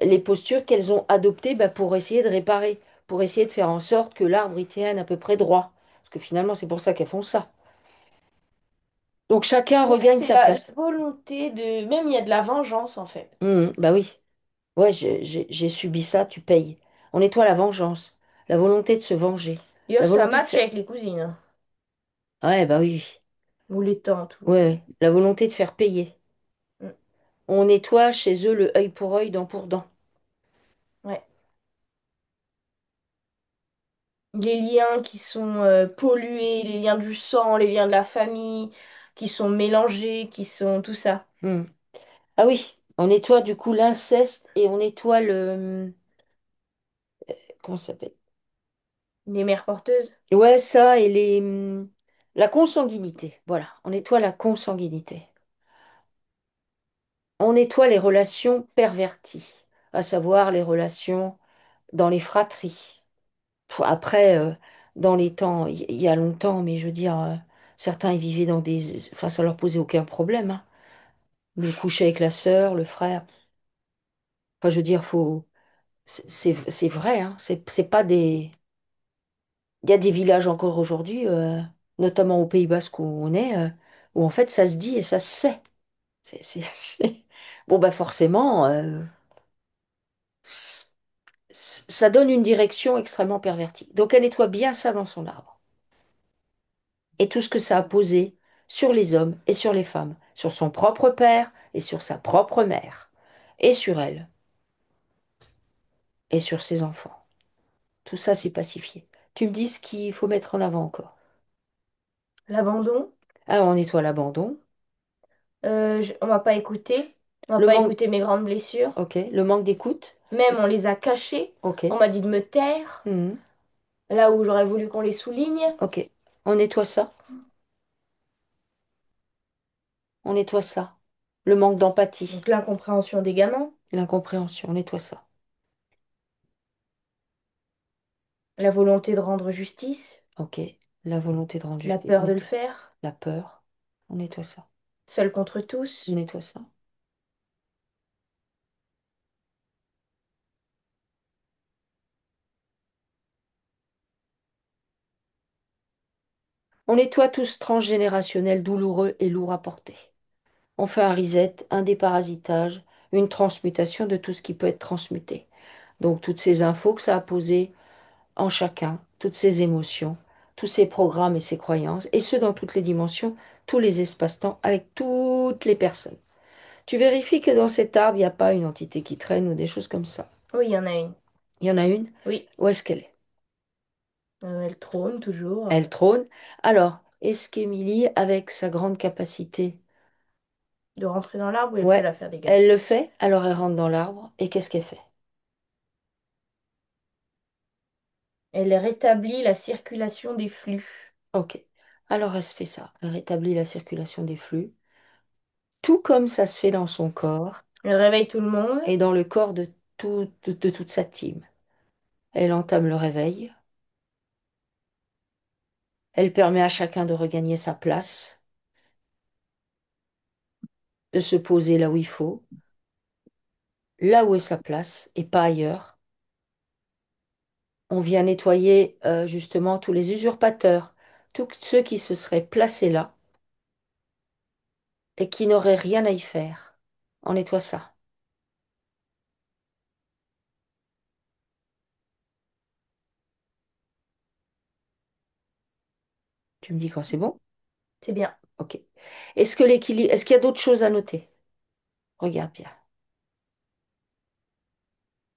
Les postures qu'elles ont adoptées bah, pour essayer de réparer, pour essayer de faire en sorte que l'arbre y tienne à peu près droit. Parce que finalement, c'est pour ça qu'elles font ça. Donc chacun Ouais, regagne c'est sa la place. volonté de. Même il y a de la vengeance en fait. Bah oui, ouais, j'ai subi ça, tu payes. On nettoie la vengeance, la volonté de se venger, la D'ailleurs, ça volonté de match faire... avec les cousines, hein, Ouais, bah oui. ou les tantes. Ouais, ouais. La volonté de faire payer. Mm. On nettoie chez eux le œil pour œil, dent pour dent. Ouais. Les liens qui sont pollués, les liens du sang, les liens de la famille, qui sont mélangés, qui sont tout ça. Hmm. Ah oui, on nettoie du coup l'inceste et on nettoie le... Comment ça s'appelle? Les mères porteuses. Ouais, ça et les... La consanguinité. Voilà, on nettoie la consanguinité. On nettoie les relations perverties, à savoir les relations dans les fratries. Après, dans les temps, il y a longtemps, mais je veux dire, certains ils vivaient dans des... Enfin, ça leur posait aucun problème, hein, de coucher avec la sœur, le frère. Enfin, je veux dire, faut... c'est vrai, hein, c'est pas des... Il y a des villages encore aujourd'hui, notamment au Pays Basque où on est, où en fait ça se dit et ça se sait. Bon, bah forcément, c- ça donne une direction extrêmement pervertie. Donc elle nettoie bien ça dans son arbre. Et tout ce que ça a posé sur les hommes et sur les femmes, sur son propre père et sur sa propre mère, et sur elle, et sur ses enfants. Tout ça, c'est pacifié. Tu me dis ce qu'il faut mettre en avant encore. L'abandon. Alors, on nettoie l'abandon, On m'a pas écouté. On m'a le pas manque, écouté mes grandes blessures. ok, le manque d'écoute, Même on les a cachées. ok, On m'a dit de me taire. mhm, Là où j'aurais voulu qu'on les souligne. ok. On nettoie ça, on nettoie ça. Le manque d'empathie, Donc l'incompréhension des gamins. l'incompréhension, on nettoie ça, La volonté de rendre justice. ok. La volonté de rendre La justice, on peur de le nettoie. faire. La peur, on nettoie ça, Seul contre on tous. nettoie ça. On nettoie tout ce transgénérationnel douloureux et lourd à porter. On fait un reset, un déparasitage, une transmutation de tout ce qui peut être transmuté. Donc toutes ces infos que ça a posées en chacun, toutes ces émotions, tous ces programmes et ces croyances, et ce dans toutes les dimensions, tous les espaces-temps, avec toutes les personnes. Tu vérifies que dans cet arbre, il n'y a pas une entité qui traîne ou des choses comme ça. Oui, il y en a une. Il y en a une? Oui. Où est-ce qu'elle est? Elle trône toujours. Elle trône. Alors, est-ce qu'Émilie, avec sa grande capacité, De rentrer dans l'arbre, et elle ouais, la faire elle dégager. le fait, alors elle rentre dans l'arbre, et qu'est-ce qu'elle fait? Elle rétablit la circulation des flux. Ok. Alors elle se fait ça. Elle rétablit la circulation des flux, tout comme ça se fait dans son corps Elle réveille tout le monde. et dans le corps de toute sa team. Elle entame le réveil. Elle permet à chacun de regagner sa place, de se poser là où il faut, là où est sa place et pas ailleurs. On vient nettoyer justement tous les usurpateurs, tous ceux qui se seraient placés là et qui n'auraient rien à y faire. On nettoie ça. Tu me dis quand c'est bon? C'est bien. Ok. Est-ce qu'il y a d'autres choses à noter? Regarde bien.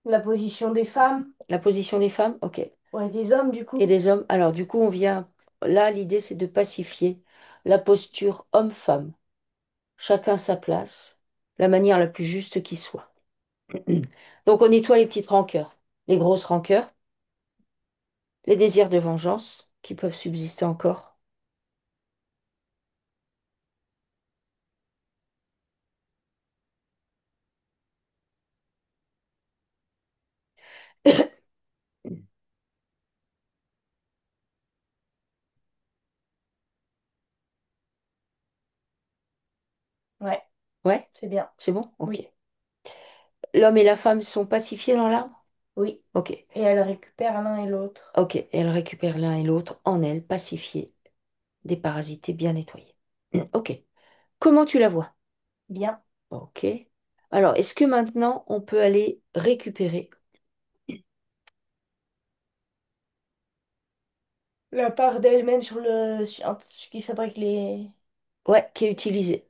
La position des femmes. La position des femmes? Ok. Ouais, des hommes, du Et coup. des hommes? Alors, du coup, on vient. Là, l'idée, c'est de pacifier la posture homme-femme. Chacun sa place, la manière la plus juste qui soit. Donc, on nettoie les petites rancœurs, les grosses rancœurs, les désirs de vengeance qui peuvent subsister encore. Ouais, Ouais, c'est bien. c'est bon? Ok. Oui, L'homme et la femme sont pacifiés dans l'arbre? oui. Ok. Et elle récupère l'un et l'autre. Ok. Et elles récupèrent l'un et l'autre en elles, pacifiés, déparasités, bien nettoyés. Ok. Comment tu la vois? Bien. Ok. Alors, est-ce que maintenant on peut aller récupérer? La part d'elle-même sur ce qui fabrique les... Ouais, qui est utilisé.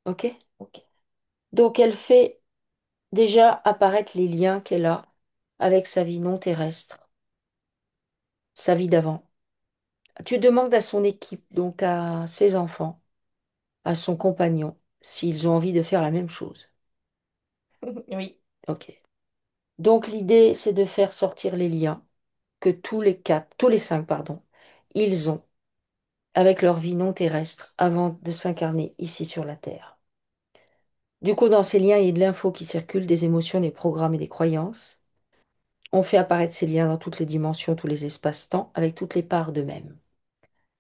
Ok. Ok. Donc, elle fait déjà apparaître les liens qu'elle a avec sa vie non terrestre, sa vie d'avant. Tu demandes à son équipe, donc à ses enfants, à son compagnon, s'ils ont envie de faire la même chose. Oui, Ok. Donc l'idée, c'est de faire sortir les liens que tous les cinq, pardon, ils ont avec leur vie non terrestre avant de s'incarner ici sur la Terre. Du coup, dans ces liens, il y a de l'info qui circule, des émotions, des programmes et des croyances. On fait apparaître ces liens dans toutes les dimensions, tous les espaces-temps, avec toutes les parts d'eux-mêmes.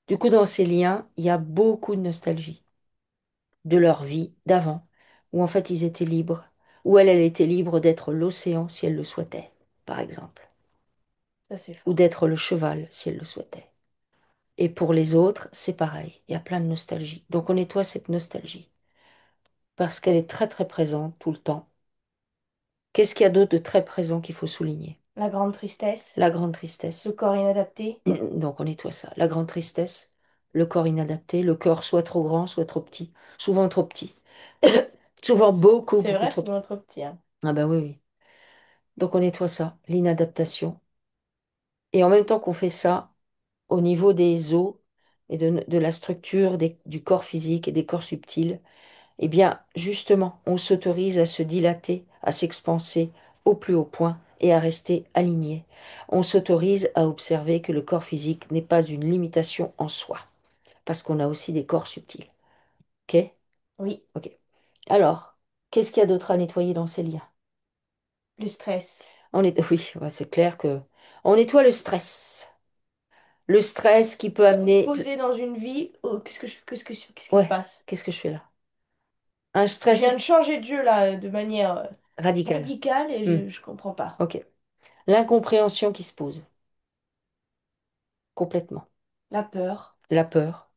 Du coup, dans ces liens, il y a beaucoup de nostalgie de leur vie d'avant, où en fait ils étaient libres, où elle était libre d'être l'océan si elle le souhaitait, par exemple, ça c'est ou fort. d'être le cheval si elle le souhaitait. Et pour les autres, c'est pareil, il y a plein de nostalgie. Donc on nettoie cette nostalgie, parce qu'elle est très très présente tout le temps. Qu'est-ce qu'il y a d'autre de très présent qu'il faut souligner? La grande tristesse, La grande le tristesse. corps inadapté. Donc on nettoie ça. La grande tristesse, le corps inadapté, le corps soit trop grand, soit trop petit, souvent trop petit, souvent beaucoup, C'est beaucoup vrai, trop c'est petit. notre petit, hein. Ah bah oui, oui. Donc on nettoie ça, l'inadaptation. Et en même temps qu'on fait ça, au niveau des os et de la structure du corps physique et des corps subtils, eh bien justement, on s'autorise à se dilater, à s'expanser au plus haut point et à rester aligné. On s'autorise à observer que le corps physique n'est pas une limitation en soi, parce qu'on a aussi des corps subtils. Ok? Oui, Ok. Alors, qu'est-ce qu'il y a d'autre à nettoyer dans ces liens? le stress. Oui, ouais, c'est clair que on nettoie le stress. Le stress qui peut amener. Posé dans une vie, oh, qu'est-ce qui se Ouais, passe? qu'est-ce que je fais là? Un Je stress viens de changer de jeu là de manière radical. radicale et Hmm, je comprends pas. ok. L'incompréhension qui se pose, complètement. La peur. La peur,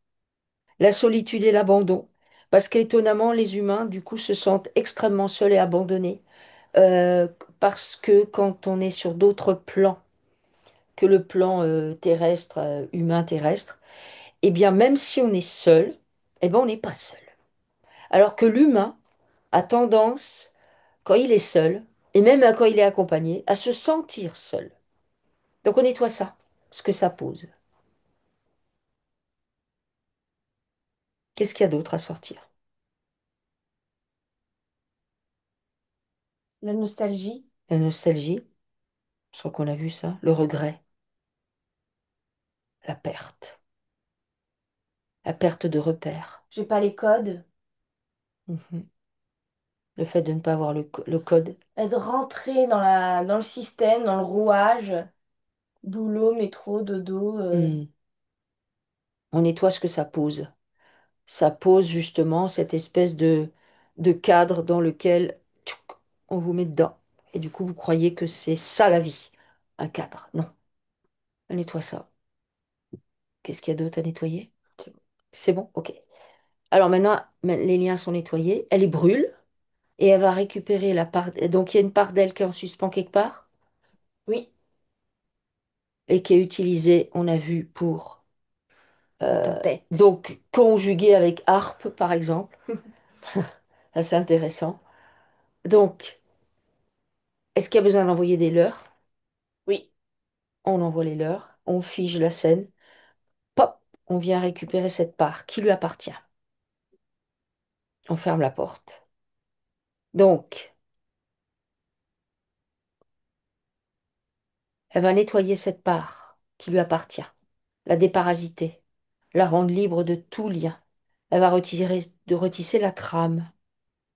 la solitude et l'abandon. Parce qu'étonnamment, les humains, du coup, se sentent extrêmement seuls et abandonnés. euh, Parce que quand on est sur d'autres plans que le plan terrestre, humain terrestre, eh bien, même si on est seul, eh ben, on n'est pas seul. Alors que l'humain a tendance, quand il est seul, et même quand il est accompagné, à se sentir seul. Donc on nettoie ça, ce que ça pose. Qu'est-ce qu'il y a d'autre à sortir? La nostalgie. La nostalgie, je crois qu'on a vu ça, le regret, la perte de repères. J'ai pas les codes. Mhm. Le fait de ne pas avoir le code. Être rentré dans le système, dans le rouage. Boulot, métro, dodo. Hmm. On nettoie ce que ça pose. Ça pose justement cette espèce de cadre dans lequel tchouk, on vous met dedans. Et du coup, vous croyez que c'est ça la vie, un cadre. Non, on nettoie ça. Qu'est-ce qu'il y a d'autre à nettoyer? C'est bon? Ok. Alors maintenant, les liens sont nettoyés. Elle les brûle et elle va récupérer la part. Donc il y a une part d'elle qui est en suspens quelque part Oui, et qui est utilisée, on a vu, pour la euh, tempête. donc conjuguer avec harpe, par exemple. Ça, c'est intéressant. Donc, est-ce qu'il y a besoin d'envoyer des leurres? Oui, On envoie les leurs, on fige la scène, pop, on vient récupérer cette part qui lui appartient. On ferme la porte. Donc, elle va nettoyer cette part qui lui appartient, la déparasiter, la rendre libre de tout lien. Elle va retisser la trame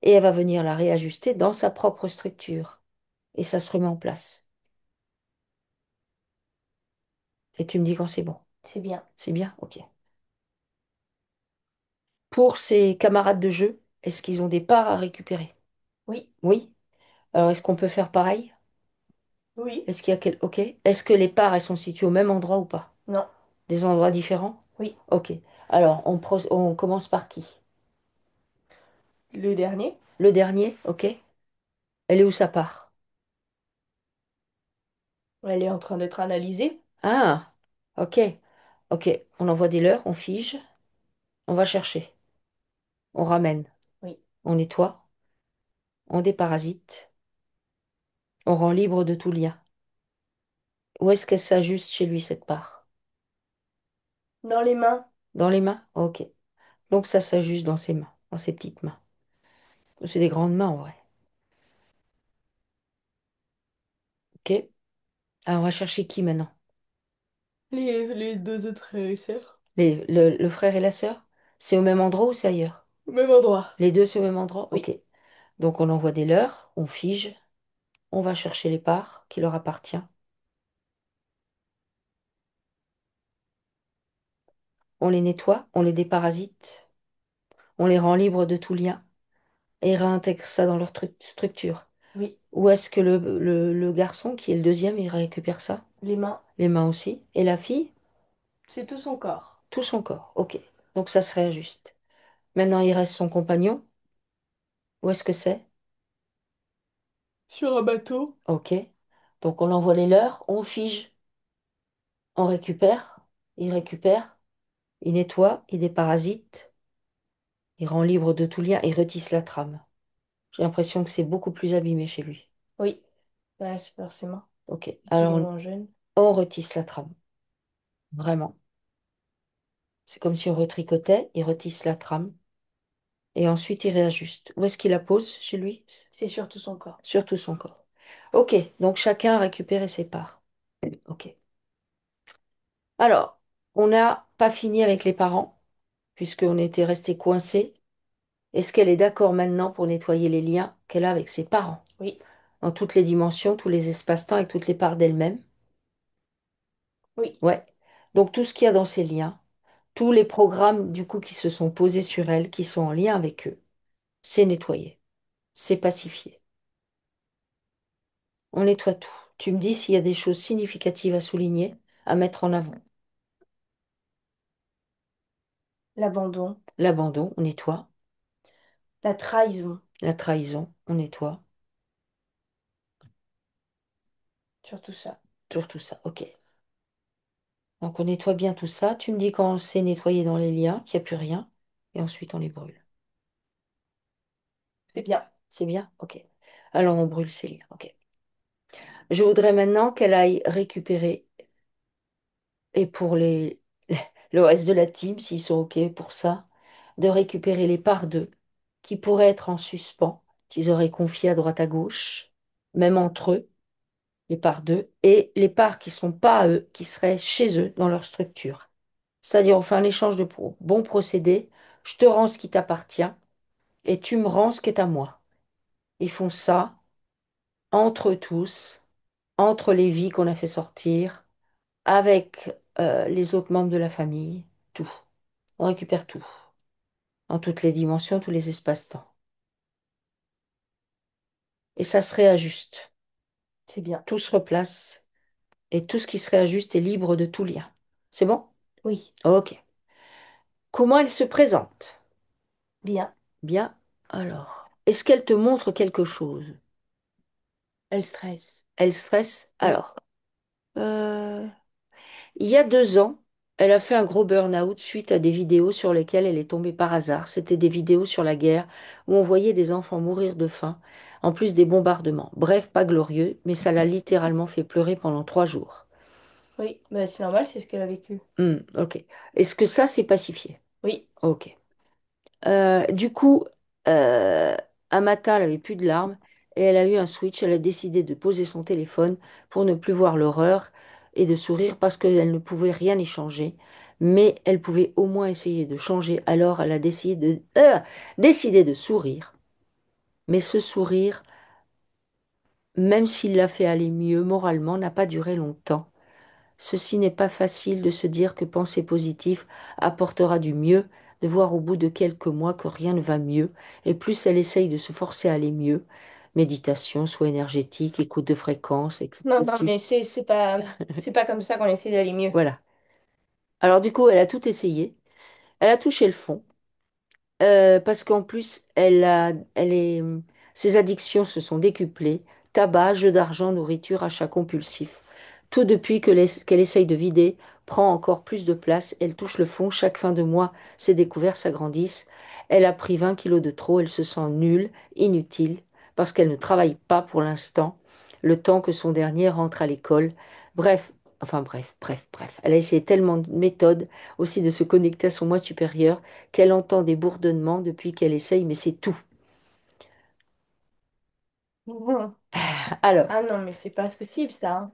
et elle va venir la réajuster dans sa propre structure. Et ça se remet en place. Et tu me dis quand c'est bon. c'est bien. C'est bien? Ok. Pour ses camarades de jeu, est-ce qu'ils ont des parts à récupérer? Oui, Oui. Alors, est-ce qu'on peut faire pareil? oui, Est-ce qu'il y a Ok. Est-ce que les parts, elles sont situées au même endroit ou pas? non, Des endroits différents? oui. Ok. Alors, on commence par qui? Le dernier, Le dernier? Ok. Elle est où sa part? elle est en train d'être analysée. Ah, ok. Ok. On envoie des leurres, on fige, on va chercher, on ramène, Oui, on nettoie, on déparasite, on rend libre de tout lien. Où est-ce qu'elle s'ajuste chez lui, cette part? dans les mains. Dans les mains? Ok. Donc ça s'ajuste dans ses mains, dans ses petites mains. C'est des grandes mains en vrai. Ok. Alors on va chercher qui maintenant? Les deux autres frères et sœurs. Le frère et la sœur? C'est au même endroit ou c'est ailleurs? Au même endroit. Les deux, c'est au même endroit? Oui. Ok. Donc on envoie des leurres, on fige, on va chercher les parts qui leur appartiennent, on les nettoie, on les déparasite, on les rend libres de tout lien et réintègre ça dans leur structure. Oui. Ou est-ce que le garçon, qui est le deuxième, il récupère ça? Les mains. Les mains aussi. Et la fille? C'est tout son corps. Tout son corps. Ok. Donc ça se réajuste. Maintenant, il reste son compagnon. Où est-ce que c'est? Sur un bateau. Ok. Donc on envoie les leurs, on fige, on récupère, il nettoie, il déparasite, il rend libre de tout lien et retisse la trame. J'ai l'impression que c'est beaucoup plus abîmé chez lui. Oui. Bah, c'est forcément. Ok. Qu'il Alors est on, moins jeune. on retisse la trame. Vraiment. C'est comme si on retricotait, il retisse la trame et ensuite il réajuste. Où est-ce qu'il la pose chez lui? C'est sur tout son corps. Sur tout son corps. Ok. Donc chacun a récupéré ses parts. Ok. Alors, on n'a pas fini avec les parents, puisqu'on était resté coincés. Est-ce qu'elle est d'accord maintenant pour nettoyer les liens qu'elle a avec ses parents, Oui. dans toutes les dimensions, tous les espaces-temps, avec toutes les parts d'elle-même? Oui. Ouais. Donc tout ce qu'il y a dans ces liens, tous les programmes du coup qui se sont posés sur elle, qui sont en lien avec eux, c'est nettoyé, c'est pacifié. On nettoie tout. Tu me dis s'il y a des choses significatives à souligner, à mettre en avant. L'abandon. L'abandon, on nettoie. La trahison. La trahison, on nettoie. Sur tout ça. Sur tout ça, ok. Donc on nettoie bien tout ça. Tu me dis quand c'est nettoyé dans les liens, qu'il n'y a plus rien. Et ensuite on les brûle. C'est bien. C'est bien? Ok. Alors on brûle ces liens. Ok. Je voudrais maintenant qu'elle aille récupérer, et pour le reste de la team, s'ils sont ok pour ça, de récupérer les parts d'eux, qui pourraient être en suspens, qu'ils auraient confiées à droite à gauche, même entre eux, les parts d'eux, et les parts qui ne sont pas à eux, qui seraient chez eux, dans leur structure. C'est-à-dire, on fait un échange de bons procédés, je te rends ce qui t'appartient et tu me rends ce qui est à moi. Ils font ça entre eux tous, entre les vies qu'on a fait sortir, avec les autres membres de la famille, tout. On récupère tout, en toutes les dimensions, tous les espaces-temps. Et ça se réajuste. C'est bien. Tout se replace et tout ce qui se réajuste est libre de tout lien. C'est bon? Oui. Ok. Comment elle se présente? Bien. Bien. Alors, est-ce qu'elle te montre quelque chose? Elle stresse. Elle stresse? Oui. Alors, il y a 2 ans, elle a fait un gros burn-out suite à des vidéos sur lesquelles elle est tombée par hasard. C'était des vidéos sur la guerre où on voyait des enfants mourir de faim, en plus des bombardements. Bref, pas glorieux, mais ça l'a littéralement fait pleurer pendant 3 jours. Oui. Bah, c'est normal, c'est ce qu'elle a vécu. Ok. Est-ce que ça, c'est pacifié? Oui. Ok. Du coup, euh, un matin, elle avait plus de larmes et elle a eu un switch. Elle a décidé de poser son téléphone pour ne plus voir l'horreur et de sourire parce qu'elle ne pouvait rien y changer. Mais elle pouvait au moins essayer de changer. Alors, elle a décidé de sourire. Mais ce sourire, même s'il l'a fait aller mieux moralement, n'a pas duré longtemps. Ceci n'est pas facile de se dire que penser positif apportera du mieux, de voir au bout de quelques mois que rien ne va mieux, et plus elle essaye de se forcer à aller mieux, méditation, soins énergétiques, écoute de fréquence, Non, non, mais c'est pas comme ça qu'on essaie d'aller mieux. voilà. Alors du coup, elle a tout essayé, elle a touché le fond, parce qu'en plus, ses addictions se sont décuplées, tabac, jeux d'argent, nourriture, achat compulsif. Tout depuis qu'elle essaye de vider, prend encore plus de place, elle touche le fond, chaque fin de mois, ses découvertes s'agrandissent. Elle a pris 20 kilos de trop, elle se sent nulle, inutile, parce qu'elle ne travaille pas pour l'instant, le temps que son dernier rentre à l'école. Bref, bref. Elle a essayé tellement de méthodes, aussi de se connecter à son moi supérieur, qu'elle entend des bourdonnements depuis qu'elle essaye, mais c'est tout. Alors, Ah non, mais c'est pas possible ça, hein.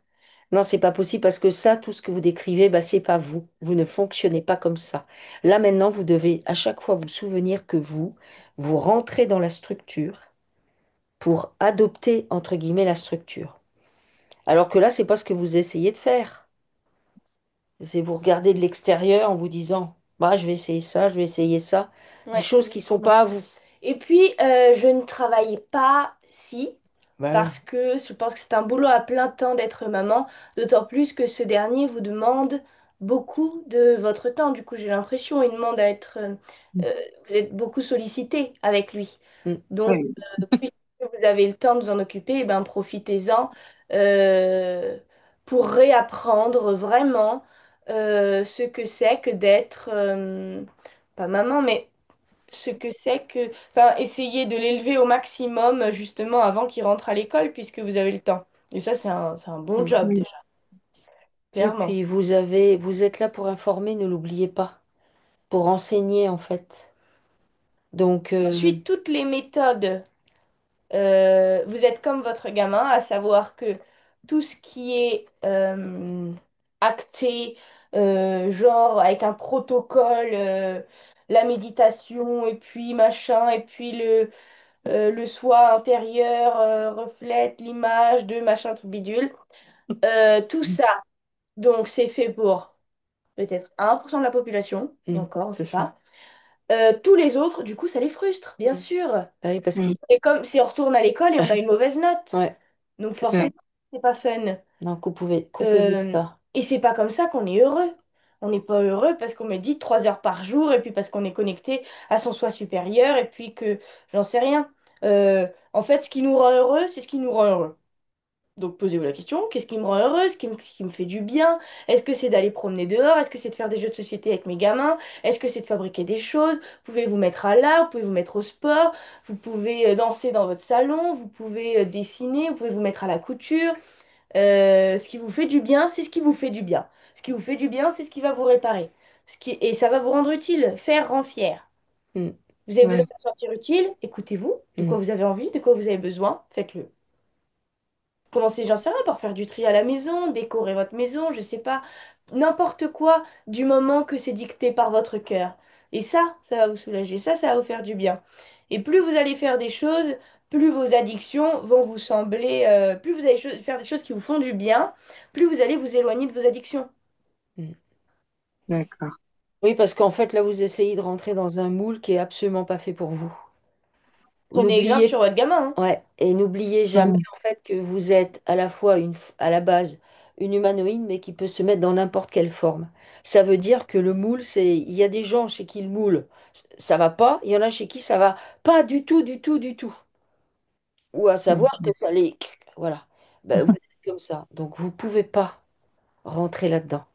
non, c'est pas possible parce que ça, tout ce que vous décrivez, bah, c'est pas vous. Vous ne fonctionnez pas comme ça. Là, maintenant, vous devez à chaque fois vous souvenir que vous rentrez dans la structure pour adopter, entre guillemets, la structure. Alors que là, c'est pas ce que vous essayez de faire. C'est vous regarder de l'extérieur en vous disant, bah, je vais essayer ça, je vais essayer ça. Des Ouais, choses qui sont exactement. pas à vous. Et puis, je ne travaillais pas si, Bah oui. parce que je pense que c'est un boulot à plein temps d'être maman, d'autant plus que ce dernier vous demande beaucoup de votre temps. Du coup, j'ai l'impression, il demande à être... euh, vous êtes beaucoup sollicité avec lui. Mm. Donc, Oui. puisque vous avez le temps de vous en occuper, eh ben, profitez-en euh, pour réapprendre vraiment ce que c'est que d'être... pas maman, mais ce que c'est que, enfin, essayer de l'élever au maximum justement avant qu'il rentre à l'école puisque vous avez le temps. Et ça, c'est un bon Mm. job Oui. déjà, Et clairement. puis vous êtes là pour informer, ne l'oubliez pas, pour enseigner en fait. Donc, Ensuite, toutes les méthodes, vous êtes comme votre gamin, à savoir que tout ce qui est acté, genre avec un protocole, la méditation et puis machin, et puis le soi intérieur reflète l'image de machin tout bidule. Tout ça, donc c'est fait pour peut-être 1% de la population, et encore, on ne c'est sait ça. pas. Tous les autres, du coup, ça les frustre, bien Mm. sûr. Ah oui, parce Mm. qu'il... C'est comme si on retourne à l'école et on a une mauvaise note. Ouais, Donc c'est ça. forcément, c'est pas fun. Non, coupez-vous de Euh, ça. et c'est pas comme ça qu'on est heureux. On n'est pas heureux parce qu'on médite 3 heures par jour et puis parce qu'on est connecté à son soi supérieur et puis que j'en sais rien. En fait, ce qui nous rend heureux, c'est ce qui nous rend heureux. Donc posez-vous la question, qu'est-ce qui me rend heureuse? Ce qui me fait du bien? Est-ce que c'est d'aller promener dehors? Est-ce que c'est de faire des jeux de société avec mes gamins? Est-ce que c'est de fabriquer des choses? Vous pouvez vous mettre à l'art, vous pouvez vous mettre au sport, vous pouvez danser dans votre salon, vous pouvez dessiner, vous pouvez vous mettre à la couture. Ce qui vous fait du bien, c'est ce qui vous fait du bien. Ce qui vous fait du bien, c'est ce qui va vous réparer. Et ça va vous rendre utile. Faire rend fier. Mm. Vous avez besoin Ouais. de vous sentir utile, écoutez-vous, de quoi Mm. vous avez envie, de quoi vous avez besoin, faites-le. Commencez, j'en sais rien, par faire du tri à la maison, décorer votre maison, je sais pas, n'importe quoi, du moment que c'est dicté par votre cœur. Et ça va vous soulager, ça va vous faire du bien. Et plus vous allez faire des choses, plus vos addictions vont vous sembler, plus vous allez faire des choses qui vous font du bien, plus vous allez vous éloigner de vos addictions. Mm. D'accord. Oui, parce qu'en fait, là, vous essayez de rentrer dans un moule qui est absolument pas fait pour vous. Prenez exemple N'oubliez, sur votre gamin, hein. ouais, et n'oubliez jamais Mm. en fait que vous êtes à la fois à la base une humanoïde, mais qui peut se mettre dans n'importe quelle forme. Ça veut dire que le moule, il y a des gens chez qui le moule, ça va pas, il y en a chez qui ça va pas du tout, du tout, du tout. Ou à savoir que Ok. ça les, voilà. Ben, vous êtes comme ça, donc vous pouvez pas rentrer là-dedans.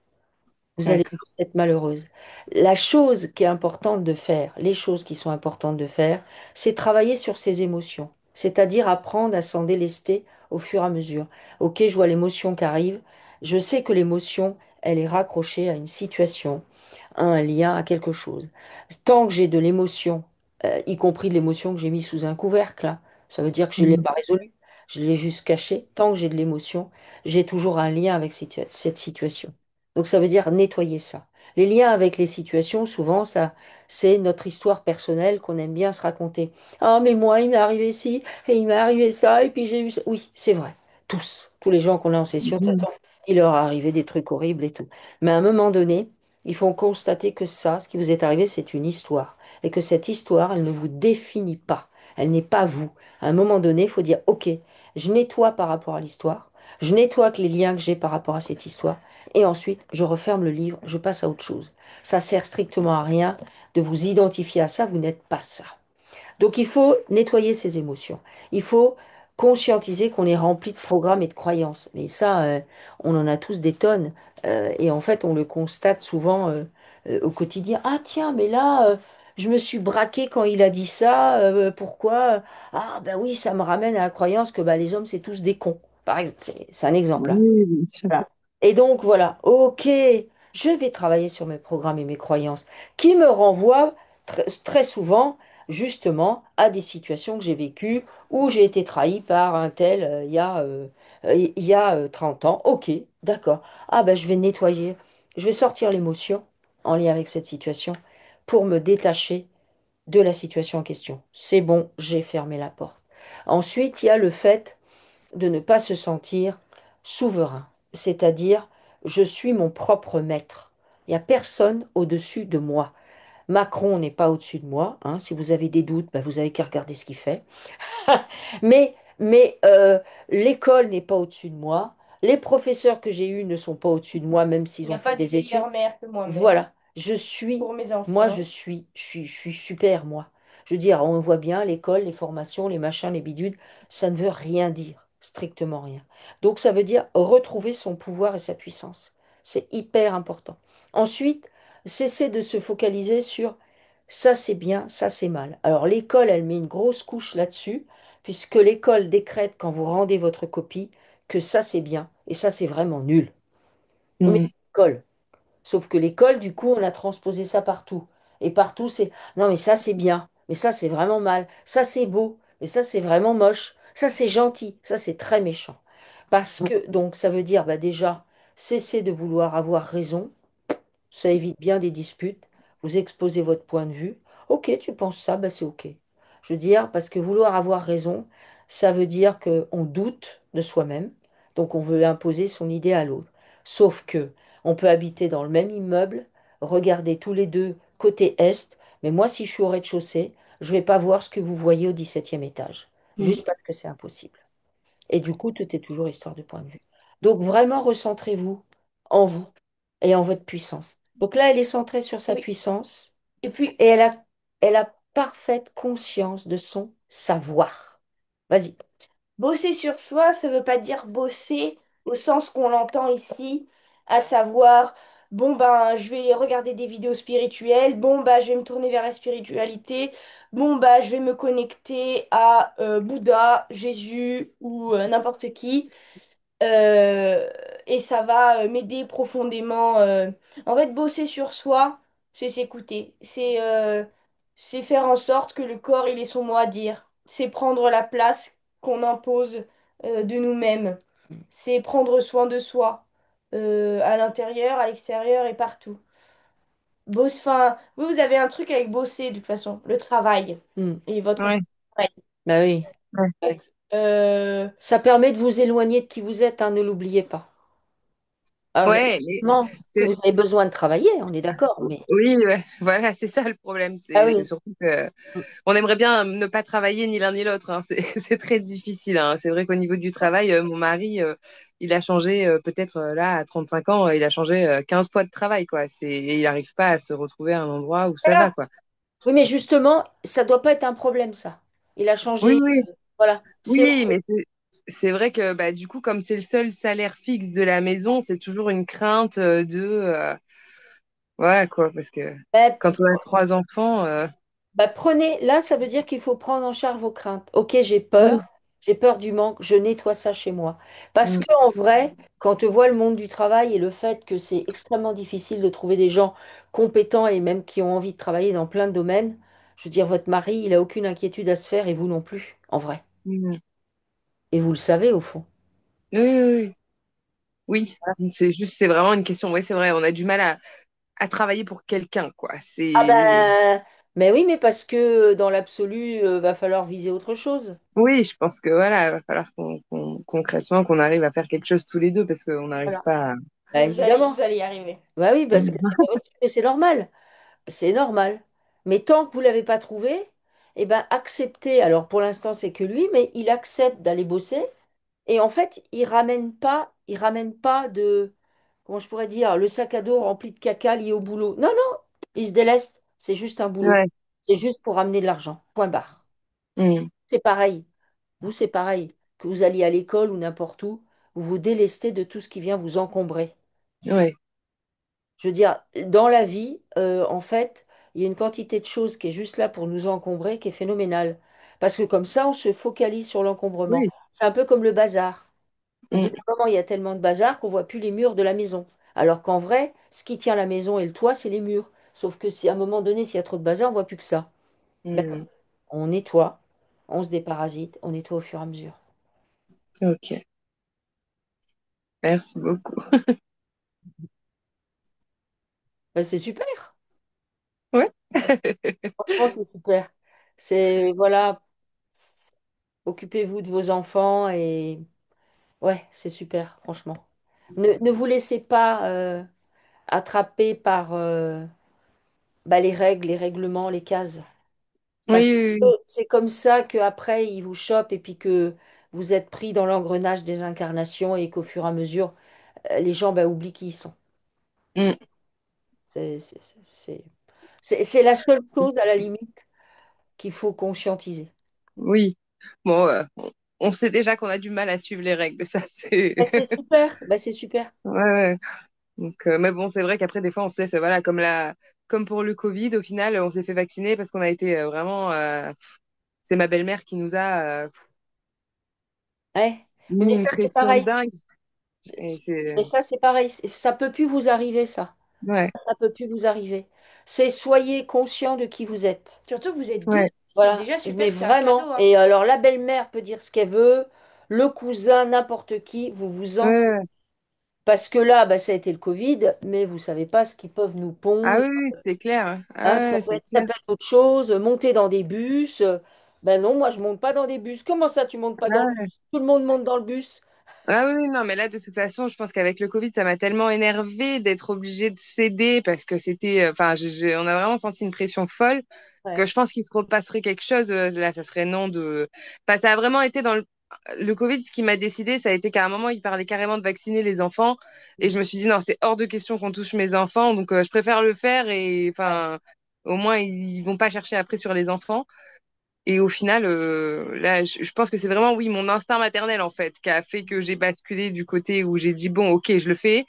Vous allez D'accord. être malheureuse. La chose qui est importante de faire, les choses qui sont importantes de faire, c'est travailler sur ses émotions. C'est-à-dire apprendre à s'en délester au fur et à mesure. Ok, je vois l'émotion qui arrive. Je sais que l'émotion, elle est raccrochée à une situation, à un lien, à quelque chose. Tant que j'ai de l'émotion, y compris de l'émotion que j'ai mis sous un couvercle, hein, ça veut dire que je ne l'ai Mm. pas résolue. Je l'ai juste cachée. Tant que j'ai de l'émotion, j'ai toujours un lien avec cette situation. Donc ça veut dire nettoyer ça. Les liens avec les situations, souvent, ça, c'est notre histoire personnelle qu'on aime bien se raconter. Ah, mais moi, il m'est arrivé ci, et il m'est arrivé ça, et puis j'ai eu ça. Oui, c'est vrai. Tous les gens qu'on a en session, de toute Mhm. façon, il leur est arrivé des trucs horribles et tout. Mais à un moment donné, il faut constater que ça, ce qui vous est arrivé, c'est une histoire. Et que cette histoire, elle ne vous définit pas. Elle n'est pas vous. À un moment donné, il faut dire, OK, je nettoie par rapport à l'histoire. Je nettoie que les liens que j'ai par rapport à cette histoire. Et ensuite, je referme le livre, je passe à autre chose. Ça sert strictement à rien de vous identifier à ça, vous n'êtes pas ça. Donc il faut nettoyer ses émotions. Il faut conscientiser qu'on est rempli de programmes et de croyances. Mais ça, on en a tous des tonnes. Et en fait, on le constate souvent au quotidien. Ah tiens, mais là, je me suis braqué quand il a dit ça. Pourquoi? Ah ben oui, ça me ramène à la croyance que bah, les hommes, c'est tous des cons. Par exemple, c'est un exemple, hein. Oui, bien sûr. Voilà. Et donc voilà, ok, je vais travailler sur mes programmes et mes croyances qui me renvoient très souvent justement à des situations que j'ai vécues où j'ai été trahi par un tel il y a 30 ans. Ok, d'accord. Ah ben je vais nettoyer, je vais sortir l'émotion en lien avec cette situation pour me détacher de la situation en question. C'est bon, j'ai fermé la porte. Ensuite, il y a le fait de ne pas se sentir souverain, c'est-à-dire je suis mon propre maître. Il n'y a personne au-dessus de moi. Macron n'est pas au-dessus de moi, hein. Si vous avez des doutes, ben, vous avez qu'à regarder ce qu'il fait. Mais l'école n'est pas au-dessus de moi. Les professeurs que j'ai eus ne sont pas au-dessus de moi, même Il s'ils n'y ont a fait pas de des études. meilleure mère que moi-même Voilà, pour mes moi enfants. je suis super, moi. Je veux dire, on voit bien l'école, les formations, les machins, les bidules, ça ne veut rien dire, strictement rien. Donc ça veut dire retrouver son pouvoir et sa puissance. C'est hyper important. Ensuite, cesser de se focaliser sur ça c'est bien, ça c'est mal. Alors l'école, elle met une grosse couche là-dessus, puisque l'école décrète quand vous rendez votre copie que ça c'est bien et ça c'est vraiment nul. Mais Mm. l'école. Sauf que l'école, du coup, on a transposé ça partout. Et partout, c'est non, mais ça, c'est bien. Mais ça, c'est vraiment mal. Ça, c'est beau. Mais ça, c'est vraiment moche. Ça, c'est gentil. Ça, c'est très méchant. Parce que, donc, ça veut dire, bah, déjà, cesser de vouloir avoir raison. Ça évite bien des disputes. Vous exposez votre point de vue. Ok, tu penses ça, bah c'est ok. Je veux dire, parce que vouloir avoir raison, ça veut dire qu'on doute de soi-même, donc on veut imposer son idée à l'autre. Sauf que on peut habiter dans le même immeuble, regarder tous les deux côté est, mais moi, si je suis au rez-de-chaussée, je vais pas voir ce que vous voyez au 17e étage, Mm. juste parce que c'est impossible. Et du coup, tout est toujours histoire de point de vue. Donc vraiment, recentrez-vous en vous et en votre puissance. Donc là, elle est centrée sur sa Oui. puissance Et puis, et elle a parfaite conscience de son savoir. Vas-y. bosser sur soi, ça ne veut pas dire bosser au sens qu'on l'entend ici, à savoir, bon ben, je vais regarder des vidéos spirituelles, bon ben, je vais me tourner vers la spiritualité, bon ben, je vais me connecter à Bouddha, Jésus ou n'importe qui. Euh, et ça va m'aider profondément. En fait, bosser sur soi, c'est s'écouter. C'est faire en sorte que le corps, il ait son mot à dire. C'est prendre la place qu'on impose de nous-mêmes. C'est prendre soin de soi, à l'intérieur, à l'extérieur et partout. Enfin, vous avez un truc avec bosser, de toute façon, le travail Hmm. et votre Ouais. travail. Bah oui. Ouais. Ouais. Euh, Ça permet de vous éloigner de qui vous êtes, hein, ne l'oubliez pas. Alors, Ouais, mais évidemment que c'est vous avez besoin de travailler, on est d'accord, mais oui, ouais, voilà, c'est ça le problème. ah C'est oui. surtout que on aimerait bien ne pas travailler ni l'un ni l'autre, hein. C'est c'est très difficile, hein. C'est vrai qu'au niveau du travail, mon mari, il a changé peut-être là à 35 ans, il a changé 15 fois de travail, quoi. Et il n'arrive pas à se retrouver à un endroit où ça va, quoi. Oui, mais justement, ça doit pas être un problème, ça. Il a Oui, changé, oui, voilà. C'est oui, ok. mais c'est vrai que bah, du coup, comme c'est le seul salaire fixe de la maison, c'est toujours une crainte ouais, quoi, parce que Ben, quand on a trois enfants, bah, prenez, là, ça veut dire qu'il faut prendre en charge vos craintes. Ok, oui. j'ai peur du manque, je nettoie ça chez moi. Parce Mm, que en vrai, quand on voit le monde du travail et le fait que c'est extrêmement difficile de trouver des gens compétents et même qui ont envie de travailler dans plein de domaines, je veux dire, votre mari, il a aucune inquiétude à se faire et vous non plus, en vrai. mm. Et vous le savez au fond. Oui, oui, oui. Oui, c'est juste, c'est vraiment une question. Oui, c'est vrai, on a du mal à travailler pour quelqu'un, quoi. Ah C'est, ben, mais oui, mais parce que dans l'absolu, va falloir viser autre chose. oui, je pense que voilà, il va falloir concrètement qu'on arrive à faire quelque chose tous les deux parce qu'on n'arrive Voilà. pas à... Bah, évidemment. vous allez y arriver. Bah oui, parce que Mm. c'est pas votre truc, mais c'est normal. C'est normal. Mais tant que vous ne l'avez pas trouvé, eh ben acceptez. Alors pour l'instant, c'est que lui, mais il accepte d'aller bosser. Et en fait, il ramène pas de, comment je pourrais dire, le sac à dos rempli de caca lié au boulot. Non, non, il se déleste. C'est juste un boulot. Ouais. C'est juste pour ramener de l'argent. Point barre. Mm. C'est pareil. Vous, c'est pareil. Que vous alliez à l'école ou n'importe où, vous vous délestez de tout ce qui vient vous encombrer. Ouais. Je veux dire, dans la vie, en fait, il y a une quantité de choses qui est juste là pour nous encombrer, qui est phénoménale. Parce que comme ça, on se focalise sur l'encombrement. Oui. C'est un peu comme le bazar. Au bout Mm. d'un moment, il y a tellement de bazar qu'on voit plus les murs de la maison. Alors qu'en vrai, ce qui tient la maison et le toit, c'est les murs. Sauf que si à un moment donné, s'il y a trop de bazar, on voit plus que ça. D'accord. Mm. on nettoie, on se déparasite, on nettoie au fur et à mesure. Ok, merci beaucoup. Ben, c'est super. Ouais. Franchement, c'est super. C'est, voilà, occupez-vous de vos enfants et ouais, c'est super, franchement. Ne vous laissez pas attraper par bah, les règles, les règlements, les cases. Parce Oui, que oui, oui. c'est comme ça qu'après, ils vous chopent et puis que vous êtes pris dans l'engrenage des incarnations et qu'au fur et à mesure, les gens bah, oublient qui ils sont. Mm. C'est c'est- c'est- c'est la seule chose, à la limite, qu'il faut conscientiser. Oui. Bon, on sait déjà qu'on a du mal à suivre les règles, ça c'est. Bah, c'est super, bah, c'est super. Ouais, ouais. Donc, mais bon, c'est vrai qu'après, des fois, on se laisse, voilà, comme pour le Covid, au final, on s'est fait vacciner parce qu'on a été vraiment, c'est ma belle-mère qui nous a Ouais. Oui, mis mais une ça, c'est pression de pareil. dingue. Et c'est, Mais ça, c'est pareil. Ça peut plus vous arriver, ça. ouais, Ça peut plus vous arriver. C'est soyez conscient de qui vous êtes. Surtout que vous êtes deux. ouais, C'est Voilà. déjà Mais super, c'est un cadeau, vraiment. hein. Et alors, la belle-mère peut dire ce qu'elle veut, le cousin, n'importe qui, vous vous ouais, en foutez. ouais. Parce que là, bah, ça a été le Covid, mais vous savez pas ce qu'ils peuvent nous Ah pondre. oui, oui, c'est clair. Hein, Ah ouais, c'est ça clair. peut être autre chose, monter dans des bus. Ben non, moi, je monte pas dans des bus. Comment ça, tu montes pas dans le Ah, bus? Tout le monde monte dans le bus. ah oui, oui, non, mais là, de toute façon, je pense qu'avec le Covid, ça m'a tellement énervé d'être obligée de céder parce que c'était, enfin, on a vraiment senti une pression folle que Ouais. je pense qu'il se repasserait quelque chose. Là, ça serait non de. Enfin, ça a vraiment été dans le Covid, ce qui m'a décidé, ça a été qu'à un moment, il parlait carrément de vacciner les enfants et je me suis dit, non, c'est hors de question qu'on touche mes enfants, donc je préfère le faire et, Ouais. enfin, au moins, ils vont pas chercher après sur les enfants. Et au final, là, je pense que c'est vraiment, oui, mon instinct maternel, en fait, qui a fait que j'ai basculé du côté où j'ai dit, bon, ok, je le fais.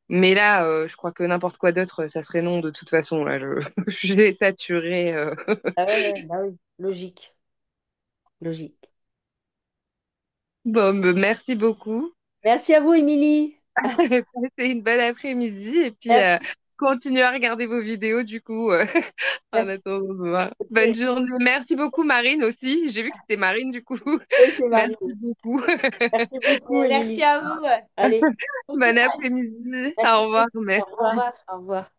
Mais là, je crois que n'importe quoi d'autre, ça serait non de toute façon. Là, j'ai saturé. Ah ouais, ouais, bah oui, logique, logique. Bon, merci beaucoup. Merci à vous, Émilie. Passez une bonne après-midi et puis Merci, continuez à regarder vos vidéos du coup en merci. attendant de voir. Bonne Ok. journée. Merci beaucoup, Marine aussi. J'ai vu que c'était Marine du coup. Oui, c'est Marie. Merci beaucoup. Merci beaucoup, Merci Émilie. à vous. Allez, Bon après-midi. Au merci. revoir. Au Au revoir. Merci. revoir. Au revoir.